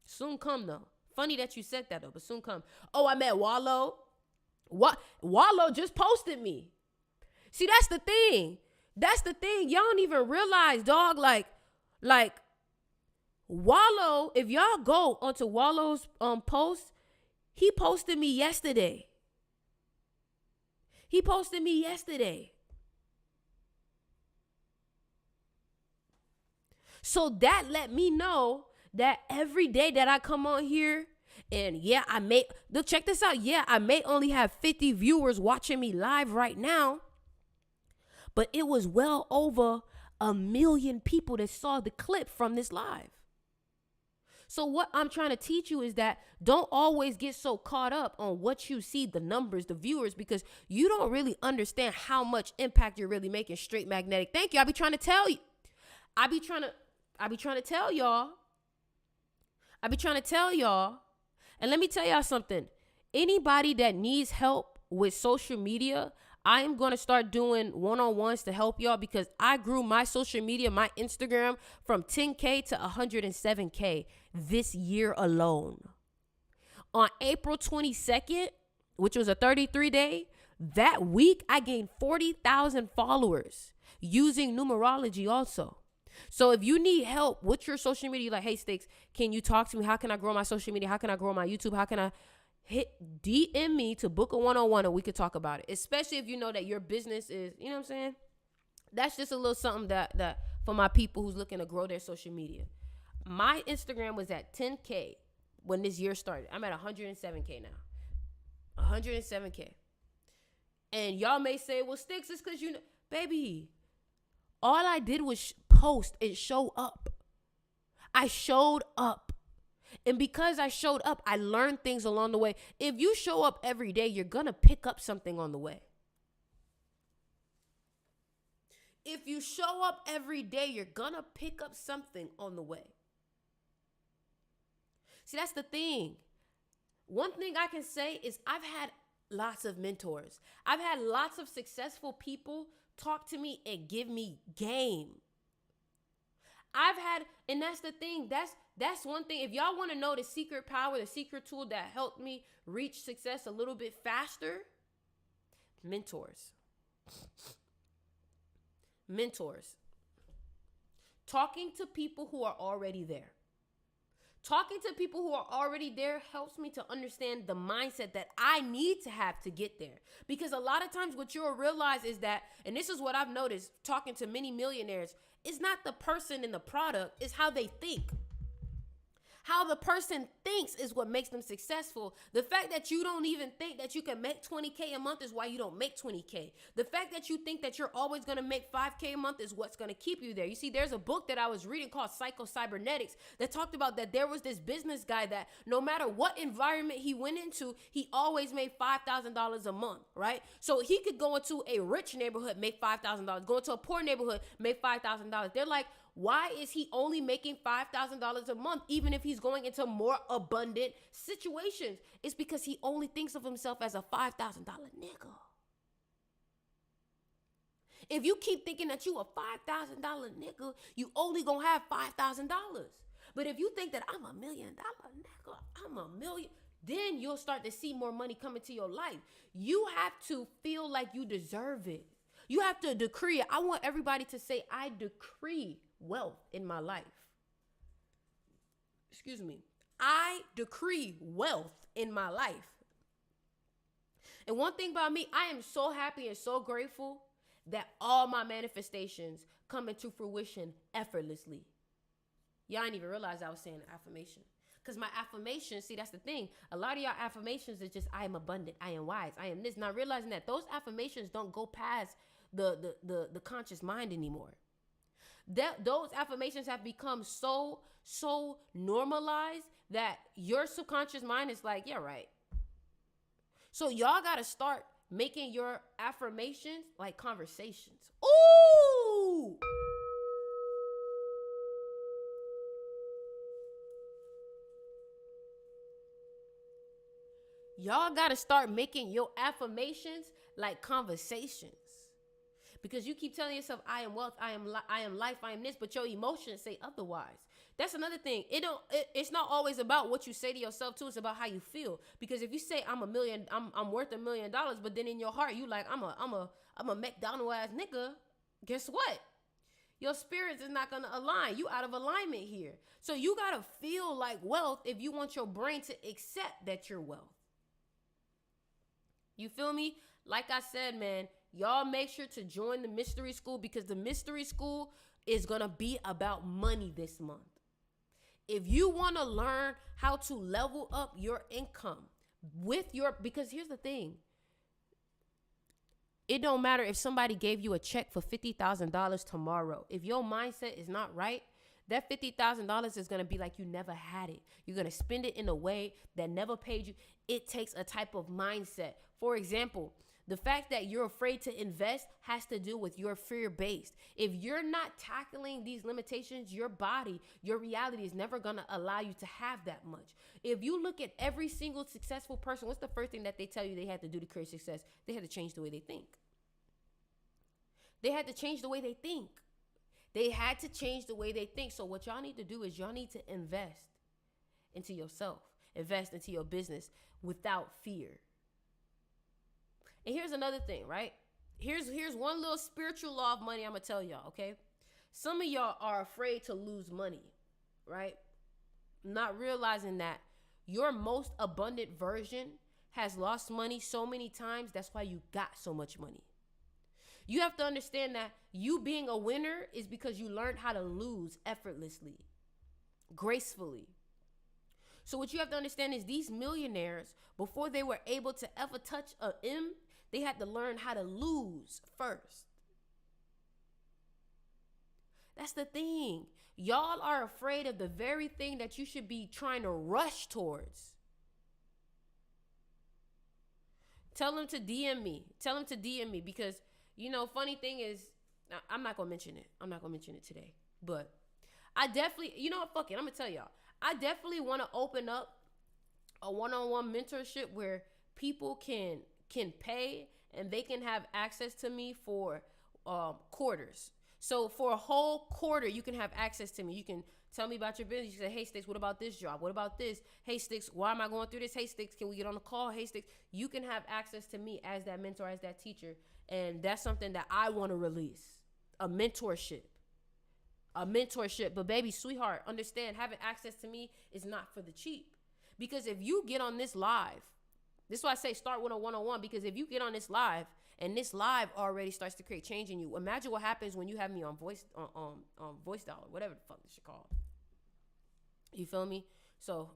Soon come, though. Funny that you said that, though, but soon come. Oh, I met Wallow. Wallow just posted me. See, that's the thing. Y'all don't even realize, dog, like Wallow, if y'all go onto Wallow's post, he posted me yesterday. So that let me know that every day that I come on here, and check this out. Yeah, I may only have 50 viewers watching me live right now, but it was well over 1 million people that saw the clip from this live. So what I'm trying to teach you is that don't always get so caught up on what you see, the numbers, the viewers, because you don't really understand how much impact you're really making. Straight magnetic. Thank you. I be trying to tell you. I be trying to tell y'all And let me tell y'all something. Anybody that needs help with social media, I am going to start doing one-on-ones to help y'all because I grew my social media, my Instagram from 10K to 107K this year alone. On April 22nd, which was a 33-day, that week I gained 40,000 followers using numerology also. So if you need help with your social media, like, hey, Sticks, can you talk to me? How can I grow my social media? How can I grow my YouTube? How can I DM me to book a one-on-one and we could talk about it, especially if you know that your business is, you know what I'm saying? That's just a little something that for my people who's looking to grow their social media. My Instagram was at 10K when this year started. I'm at 107K now. 107K. And y'all may say, well, Sticks, is because you know, baby, all I did was post and show up. I showed up. And because I showed up, I learned things along the way. If you show up every day, you're going to pick up something on the way. If you show up every day, you're going to pick up something on the way. See, that's the thing. One thing I can say is I've had lots of mentors. I've had lots of successful people talk to me and give me game. And that's the thing. That's one thing. If y'all want to know the secret power, the secret tool that helped me reach success a little bit faster, mentors. Mentors. Talking to people who are already there. Talking to people who are already there helps me to understand the mindset that I need to have to get there. Because a lot of times what you'll realize is that, and this is what I've noticed talking to many millionaires, it's not the person in the product, it's how they think. How the person thinks is what makes them successful. The fact that you don't even think that you can make 20K a month is why you don't make 20K. The fact that you think that you're always going to make 5K a month is what's going to keep you there. You see, there's a book that I was reading called Psycho-Cybernetics that talked about that there was this business guy that no matter what environment he went into, he always made $5,000 a month, right? So he could go into a rich neighborhood, make $5,000. Go into a poor neighborhood, make $5,000. They're like, why is he only making $5,000 a month, even if he's going into more abundant situations? It's because he only thinks of himself as a $5,000 nigga. If you keep thinking that you a $5,000 nigga, you only gonna have $5,000. But if you think that I'm $1 million nigga, I'm a million, then you'll start to see more money come into your life. You have to feel like you deserve it. You have to decree it. I want everybody to say, I decree wealth in my life. Excuse me. I decree wealth in my life. And one thing about me, I am so happy and so grateful that all my manifestations come into fruition effortlessly. Y'all didn't even realize I was saying an affirmation. Because my affirmations, see, that's the thing. A lot of y'all affirmations is just, I am abundant, I am wise, I am this. Not realizing that those affirmations don't go past the conscious mind anymore. Those affirmations have become so normalized that your subconscious mind is like, yeah, right. So y'all got to start making your affirmations like conversations. Ooh! Y'all got to start making your affirmations like conversations. Because you keep telling yourself, I am wealth, I am life, I am this, but your emotions say otherwise. That's another thing. It's not always about what you say to yourself too. It's about how you feel. Because if you say I'm worth $1 million, but then in your heart you like I'm a McDonald ass nigga, guess what? Your spirits is not gonna align. You out of alignment here. So you gotta feel like wealth if you want your brain to accept that you're wealth. You feel me? Like I said, man. Y'all make sure to join the mystery school because the mystery school is going to be about money this month. If you want to learn how to level up your income because here's the thing. It don't matter if somebody gave you a check for $50,000 tomorrow. If your mindset is not right, that $50,000 is going to be like you never had it. You're going to spend it in a way that never paid you. It takes a type of mindset. For example, The fact that you're afraid to invest has to do with your fear-based. If you're not tackling these limitations, your body, your reality is never going to allow you to have that much. If you look at every single successful person, what's the first thing that they tell you they had to do to create success? They had to change the way they think. They had to change the way they think. They had to change the way they think. So what y'all need to do is y'all need to invest into yourself, invest into your business without fear. And here's another thing, right? Here's one little spiritual law of money I'm going to tell y'all, okay? Some of y'all are afraid to lose money, right? Not realizing that your most abundant version has lost money so many times. That's why you got so much money. You have to understand that you being a winner is because you learned how to lose effortlessly, gracefully. So what you have to understand is these millionaires, before they were able to ever touch a M, they had to learn how to lose first. That's the thing. Y'all are afraid of the very thing that you should be trying to rush towards. Tell them to DM me. Tell them to DM me because, you know, funny thing is, I'm not going to mention it. I'm not going to mention it today. But I definitely, you know what, fuck it. I'm going to tell y'all. I definitely want to open up a one-on-one mentorship where people can pay and they can have access to me for quarters. So for a whole quarter, you can have access to me. You can tell me about your business. You say, hey, Sticks, what about this job? What about this? Hey, Sticks, why am I going through this? Hey, Sticks, can we get on a call? Hey, Sticks, you can have access to me as that mentor, as that teacher. And that's something that I want to release, a mentorship. But baby, sweetheart, understand, having access to me is not for the cheap. Because if you get on this live, this is why I say start with a one-on-one, because if you get on this live and this live already starts to create change in you, imagine what happens when you have me on voice dial or whatever the fuck this shit called. You feel me? So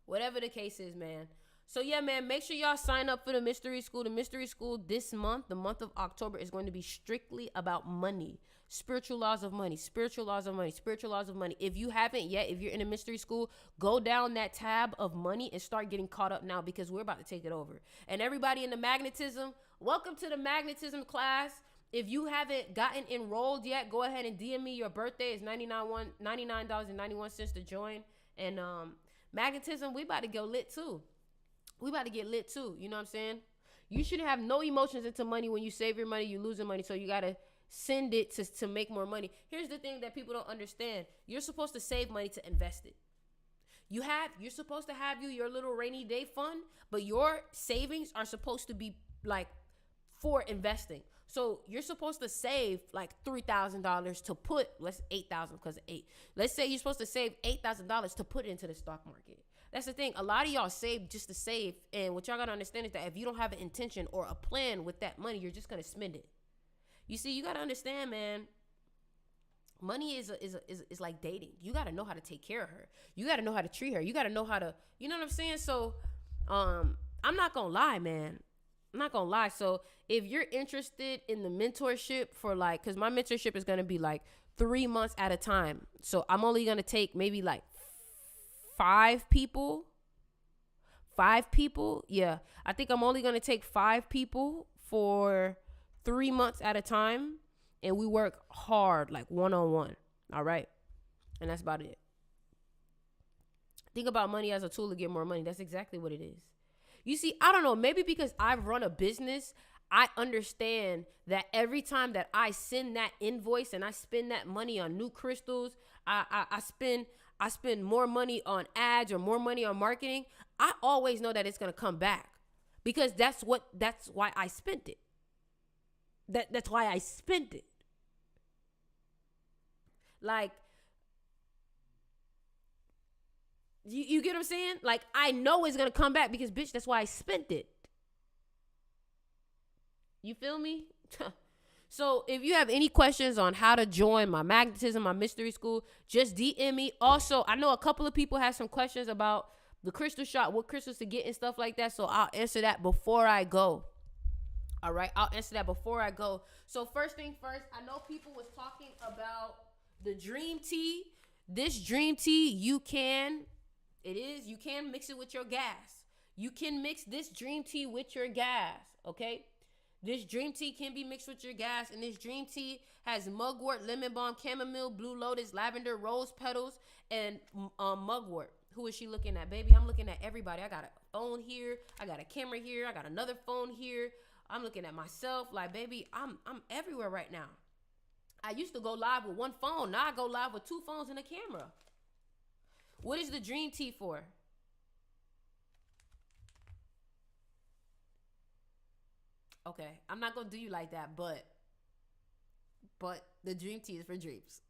whatever the case is, man. So yeah, man, make sure y'all sign up for the Mystery School. The Mystery School this month, the month of October, is going to be strictly about money. Spiritual laws of money, spiritual laws of money, spiritual laws of money. If you haven't yet, if you're in a mystery school, go down that tab of money and start getting caught up now because we're about to take it over. And everybody in the magnetism, welcome to the magnetism class. If you haven't gotten enrolled yet, go ahead and DM me. Your birthday is $99.91 to join. And magnetism, we about to go lit too. We about to get lit too. You know what I'm saying? You shouldn't have no emotions into money. When you save your money, you losing money. So you got to send it to make more money. Here's the thing that people don't understand. You're supposed to save money to invest it. You're supposed to have your little rainy day fund, but your savings are supposed to be like for investing. So you're supposed to save like $3,000 to put, let's $8,000 because of 8. Let's say you're supposed to save $8,000 to put into the stock market. That's the thing. A lot of y'all save just to save. And what y'all got to understand is that if you don't have an intention or a plan with that money, you're just going to spend it. You see, you got to understand, man, money is like dating. You got to know how to take care of her. You got to know how to treat her. You got to know how to, you know what I'm saying? So I'm not going to lie, man. I'm not going to lie. So if you're interested in the mentorship for like, because my mentorship is going to be like 3 months at a time. So I'm only going to take maybe like 5 people. 5 people. Yeah. I think I'm only going to take 5 people for 3 months at a time, and we work hard, like one-on-one. All right. And that's about it. Think about money as a tool to get more money. That's exactly what it is. You see, I don't know, maybe because I've run a business, I understand that every time that I send that invoice and I spend that money on new crystals, I spend more money on ads or more money on marketing, I always know that it's going to come back because that's why I spent it. That's why I spent it. Like, you get what I'm saying? Like, I know it's going to come back because, bitch, that's why I spent it. You feel me? So if you have any questions on how to join my magnetism, my mystery school, just DM me. Also, I know a couple of people have some questions about the crystal shot, what crystals to get and stuff like that. So I'll answer that before I go. All right, I'll answer that before I go. So first thing first, I know people was talking about the dream tea. This dream tea, you can mix it with your gas. You can mix this dream tea with your gas, okay? This dream tea can be mixed with your gas, and this dream tea has mugwort, lemon balm, chamomile, blue lotus, lavender, rose petals, and mugwort. Who is she looking at, baby? I'm looking at everybody. I got a phone here. I got a camera here. I got another phone here. I'm looking at myself. Like, baby, I'm everywhere right now. I used to go live with one phone. Now I go live with two phones and a camera. What is the dream tea for? Okay, I'm not gonna do you like that, but the dream tea is for dreams.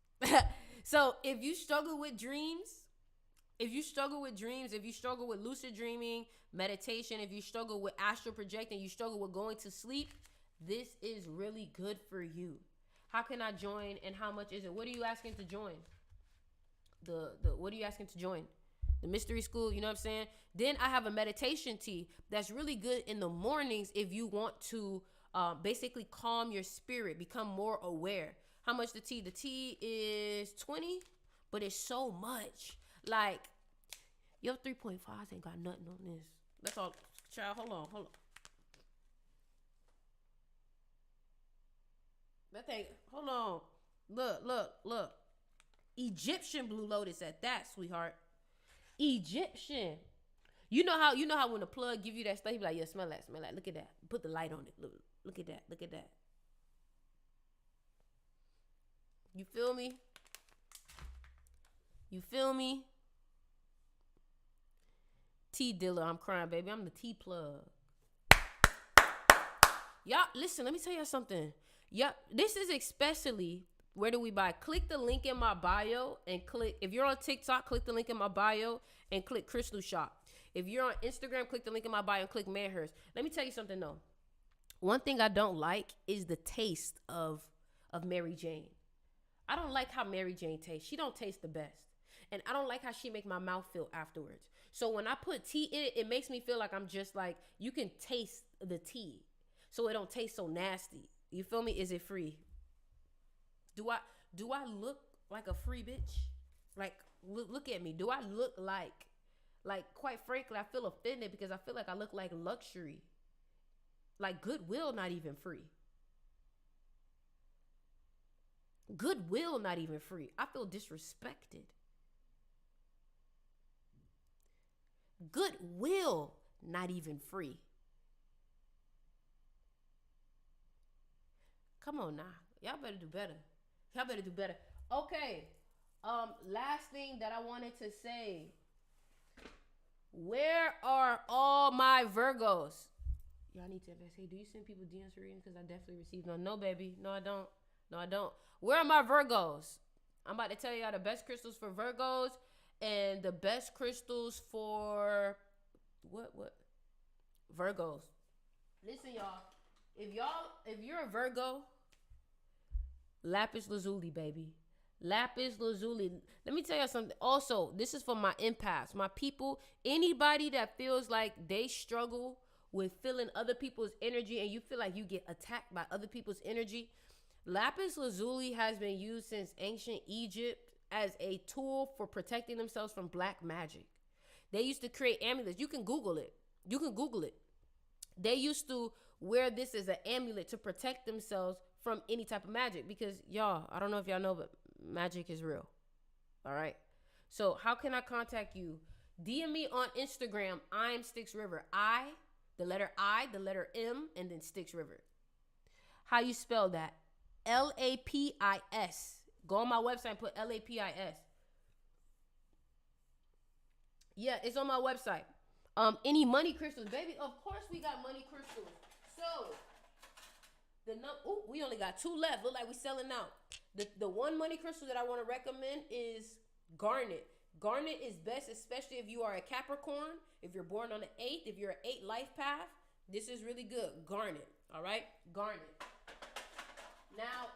So if you struggle with dreams, if you struggle with lucid dreaming, meditation, if you struggle with astral projecting, you struggle with going to sleep, this is really good for you. How can I join, and how much is it? What are you asking to join? The what are you asking to join? The mystery school, you know what I'm saying? Then I have a meditation tea that's really good in the mornings if you want to basically calm your spirit, become more aware. How much the tea? The tea is 20, but it's so much. Like, your 3.5 ain't got nothing on this. That's all. Child, hold on. That thing, hold on. Look. Egyptian blue lotus at that, sweetheart. Egyptian. You know how when the plug give you that stuff, you be like, yeah, smell that. Look at that. Put the light on it. Look at that. You feel me? Tea dealer, I'm crying, baby. I'm the tea plug. Y'all, listen, let me tell y'all something. Yep, this is especially, where do we buy? Click the link in my bio and click, if you're on TikTok, click the link in my bio and click Crystal Shop. If you're on Instagram, click the link in my bio and click Manhurst. Let me tell you something though. One thing I don't like is the taste of Mary Jane. I don't like how Mary Jane tastes. She don't taste the best. And I don't like how she make my mouth feel afterwards. So when I put tea in it, it makes me feel like I'm just like, you can taste the tea. So it don't taste so nasty. You feel me? Is it free? Do I look like a free bitch? Like, look at me. Do I look like, quite frankly, I feel offended because I feel like I look like luxury. Like Goodwill, not even free. Goodwill, not even free. I feel disrespected. Goodwill, not even free. Come on now. Y'all better do better. Okay. Last thing that I wanted to say. Where are all my Virgos? Y'all need to invest. Hey, do you send people DMs for readings? Because I definitely received none. No, baby. No, I don't. Where are my Virgos? I'm about to tell y'all the best crystals for Virgos and the best crystals for what? Virgos. Listen, y'all. If you're a Virgo, lapis lazuli, baby. Lapis lazuli. Let me tell you something. Also, this is for my empaths, my people. Anybody that feels like they struggle with feeling other people's energy and you feel like you get attacked by other people's energy, lapis lazuli has been used since ancient Egypt as a tool for protecting themselves from black magic. They used to create amulets. You can Google it. They used to wear this as an amulet to protect themselves from any type of magic because, y'all, I don't know if y'all know, but magic is real. All right? So how can I contact you? DM me on Instagram. I'm Styx River. The letter M, and then Styx River. How you spell that? Lapis. Go on my website and put LAPIS. Yeah, it's on my website. Any money crystals, baby? Of course we got money crystals. So we only got 2 left. Look like we selling out. The one money crystal that I want to recommend is garnet. Garnet is best, especially if you are a Capricorn, if you're born on the 8th, if you're an 8 life path. This is really good. Garnet. All right? Garnet. Now,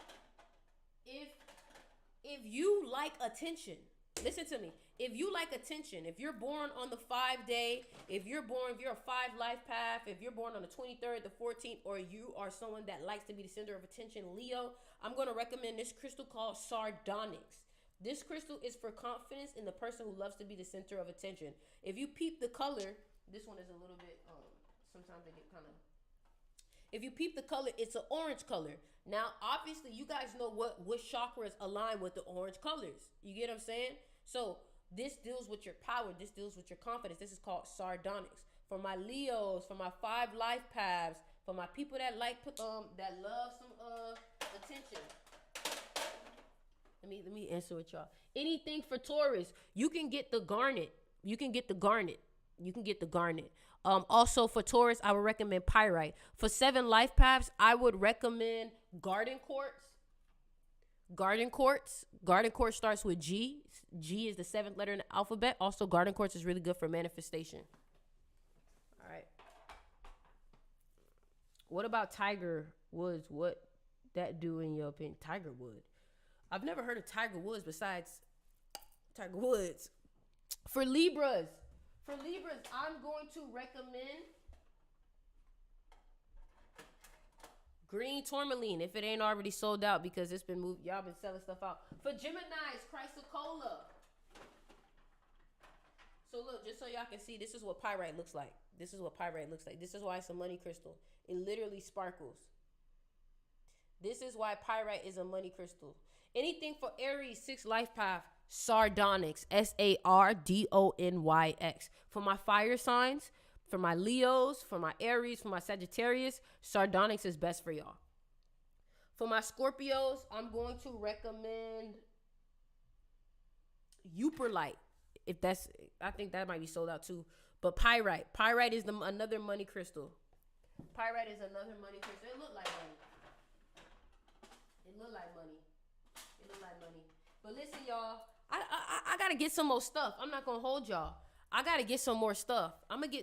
if you like attention, listen to me. If you like attention, if you're born on the 5-day, if you're a 5 life path, if you're born on the 23rd, the 14th, or you are someone that likes to be the center of attention, Leo, I'm going to recommend this crystal called Sardonyx. This crystal is for confidence in the person who loves to be the center of attention. If you peep the color, This one is a little bit, sometimes they get kind of, if you peep the color, it's an orange color. Now, obviously, you guys know what chakras align with the orange colors. You get what I'm saying? So this deals with your power. This deals with your confidence. This is called sardonyx. For my Leos, for my 5 life paths, for my people that like that love some attention. Let me answer with y'all. Anything for Taurus, you can get the garnet. You can get the garnet. You can get the garnet. Also for Taurus, I would recommend pyrite. For 7 life paths, I would recommend garden quartz. Garden quartz. Garden quartz starts with G. G is the 7th letter in the alphabet. Also, garden quartz is really good for manifestation. All right. What about Tiger Woods? What that do in your opinion? Tiger Wood. I've never heard of Tiger Woods besides Tiger Woods. For Libras, I'm going to recommend green tourmaline if it ain't already sold out because it's been moved. Y'all been selling stuff out. For Geminis, chrysocolla. So look, just so y'all can see, this is what pyrite looks like. This is what pyrite looks like. This is why it's a money crystal. It literally sparkles. This is why pyrite is a money crystal. Anything for Aries, 6 life path, sardonyx, sardonyx. For my fire signs, for my Leos, for my Aries, for my Sagittarius, sardonyx is best for y'all. For my Scorpios, I'm going to recommend Euperlite. If that's, I think that might be sold out too. But pyrite is another money crystal. Pyrite is another money crystal. It look like money. It look like money. It look like money. But listen, y'all, I gotta get some more stuff. I'm not gonna hold y'all. I gotta get some more stuff.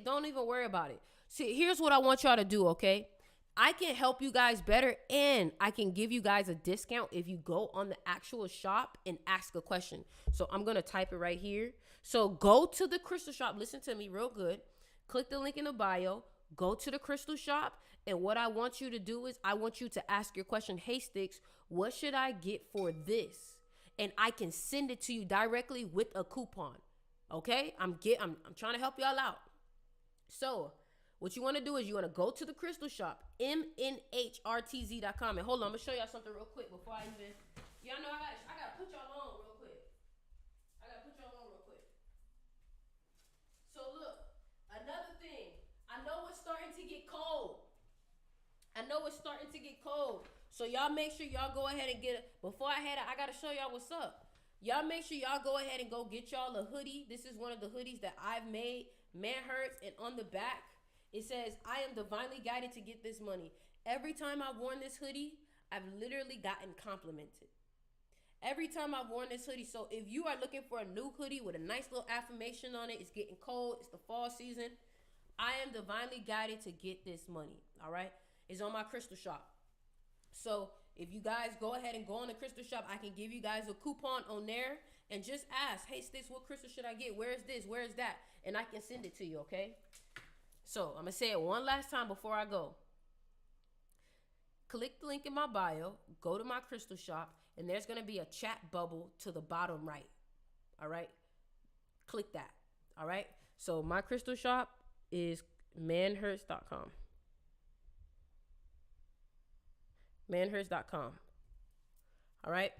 Don't even worry about it. See, here's what I want y'all to do, okay? I can help you guys better and I can give you guys a discount if you go on the actual shop and ask a question. So I'm gonna type it right here. So go to the crystal shop. Listen to me real good. Click the link in the bio. Go to the crystal shop. And what I want you to do is I want you to ask your question, hey, Sticks, what should I get for this? And I can send it to you directly with a coupon. Okay? I'm trying to help y'all out. So what you want to do is you want to go to the crystal shop, mnhrtz.com. And hold on, I'm going to show y'all something real quick before I even, y'all know I got to put y'all on real quick. So look, another thing, I know it's starting to get cold. So y'all make sure y'all go ahead and get it. Before I got to show y'all what's up. Y'all make sure y'all go ahead and go get y'all a hoodie. This is one of the hoodies that I've made. Man Hurts. And on the back, it says, I am divinely guided to get this money. Every time I've worn this hoodie, I've literally gotten complimented. Every time I've worn this hoodie. So if you are looking for a new hoodie with a nice little affirmation on it, it's getting cold, it's the fall season, I am divinely guided to get this money. All right? It's on my crystal shop. So if you guys go ahead and go on the crystal shop, I can give you guys a coupon on there and just ask, hey, Sticks, what crystal should I get? Where is this? Where is that? And I can send it to you, okay? So I'm going to say it one last time before I go. Click the link in my bio, go to my crystal shop, and there's going to be a chat bubble to the bottom right. All right? Click that. All right? So my crystal shop is manhurts.com. Manhurts.com. All right?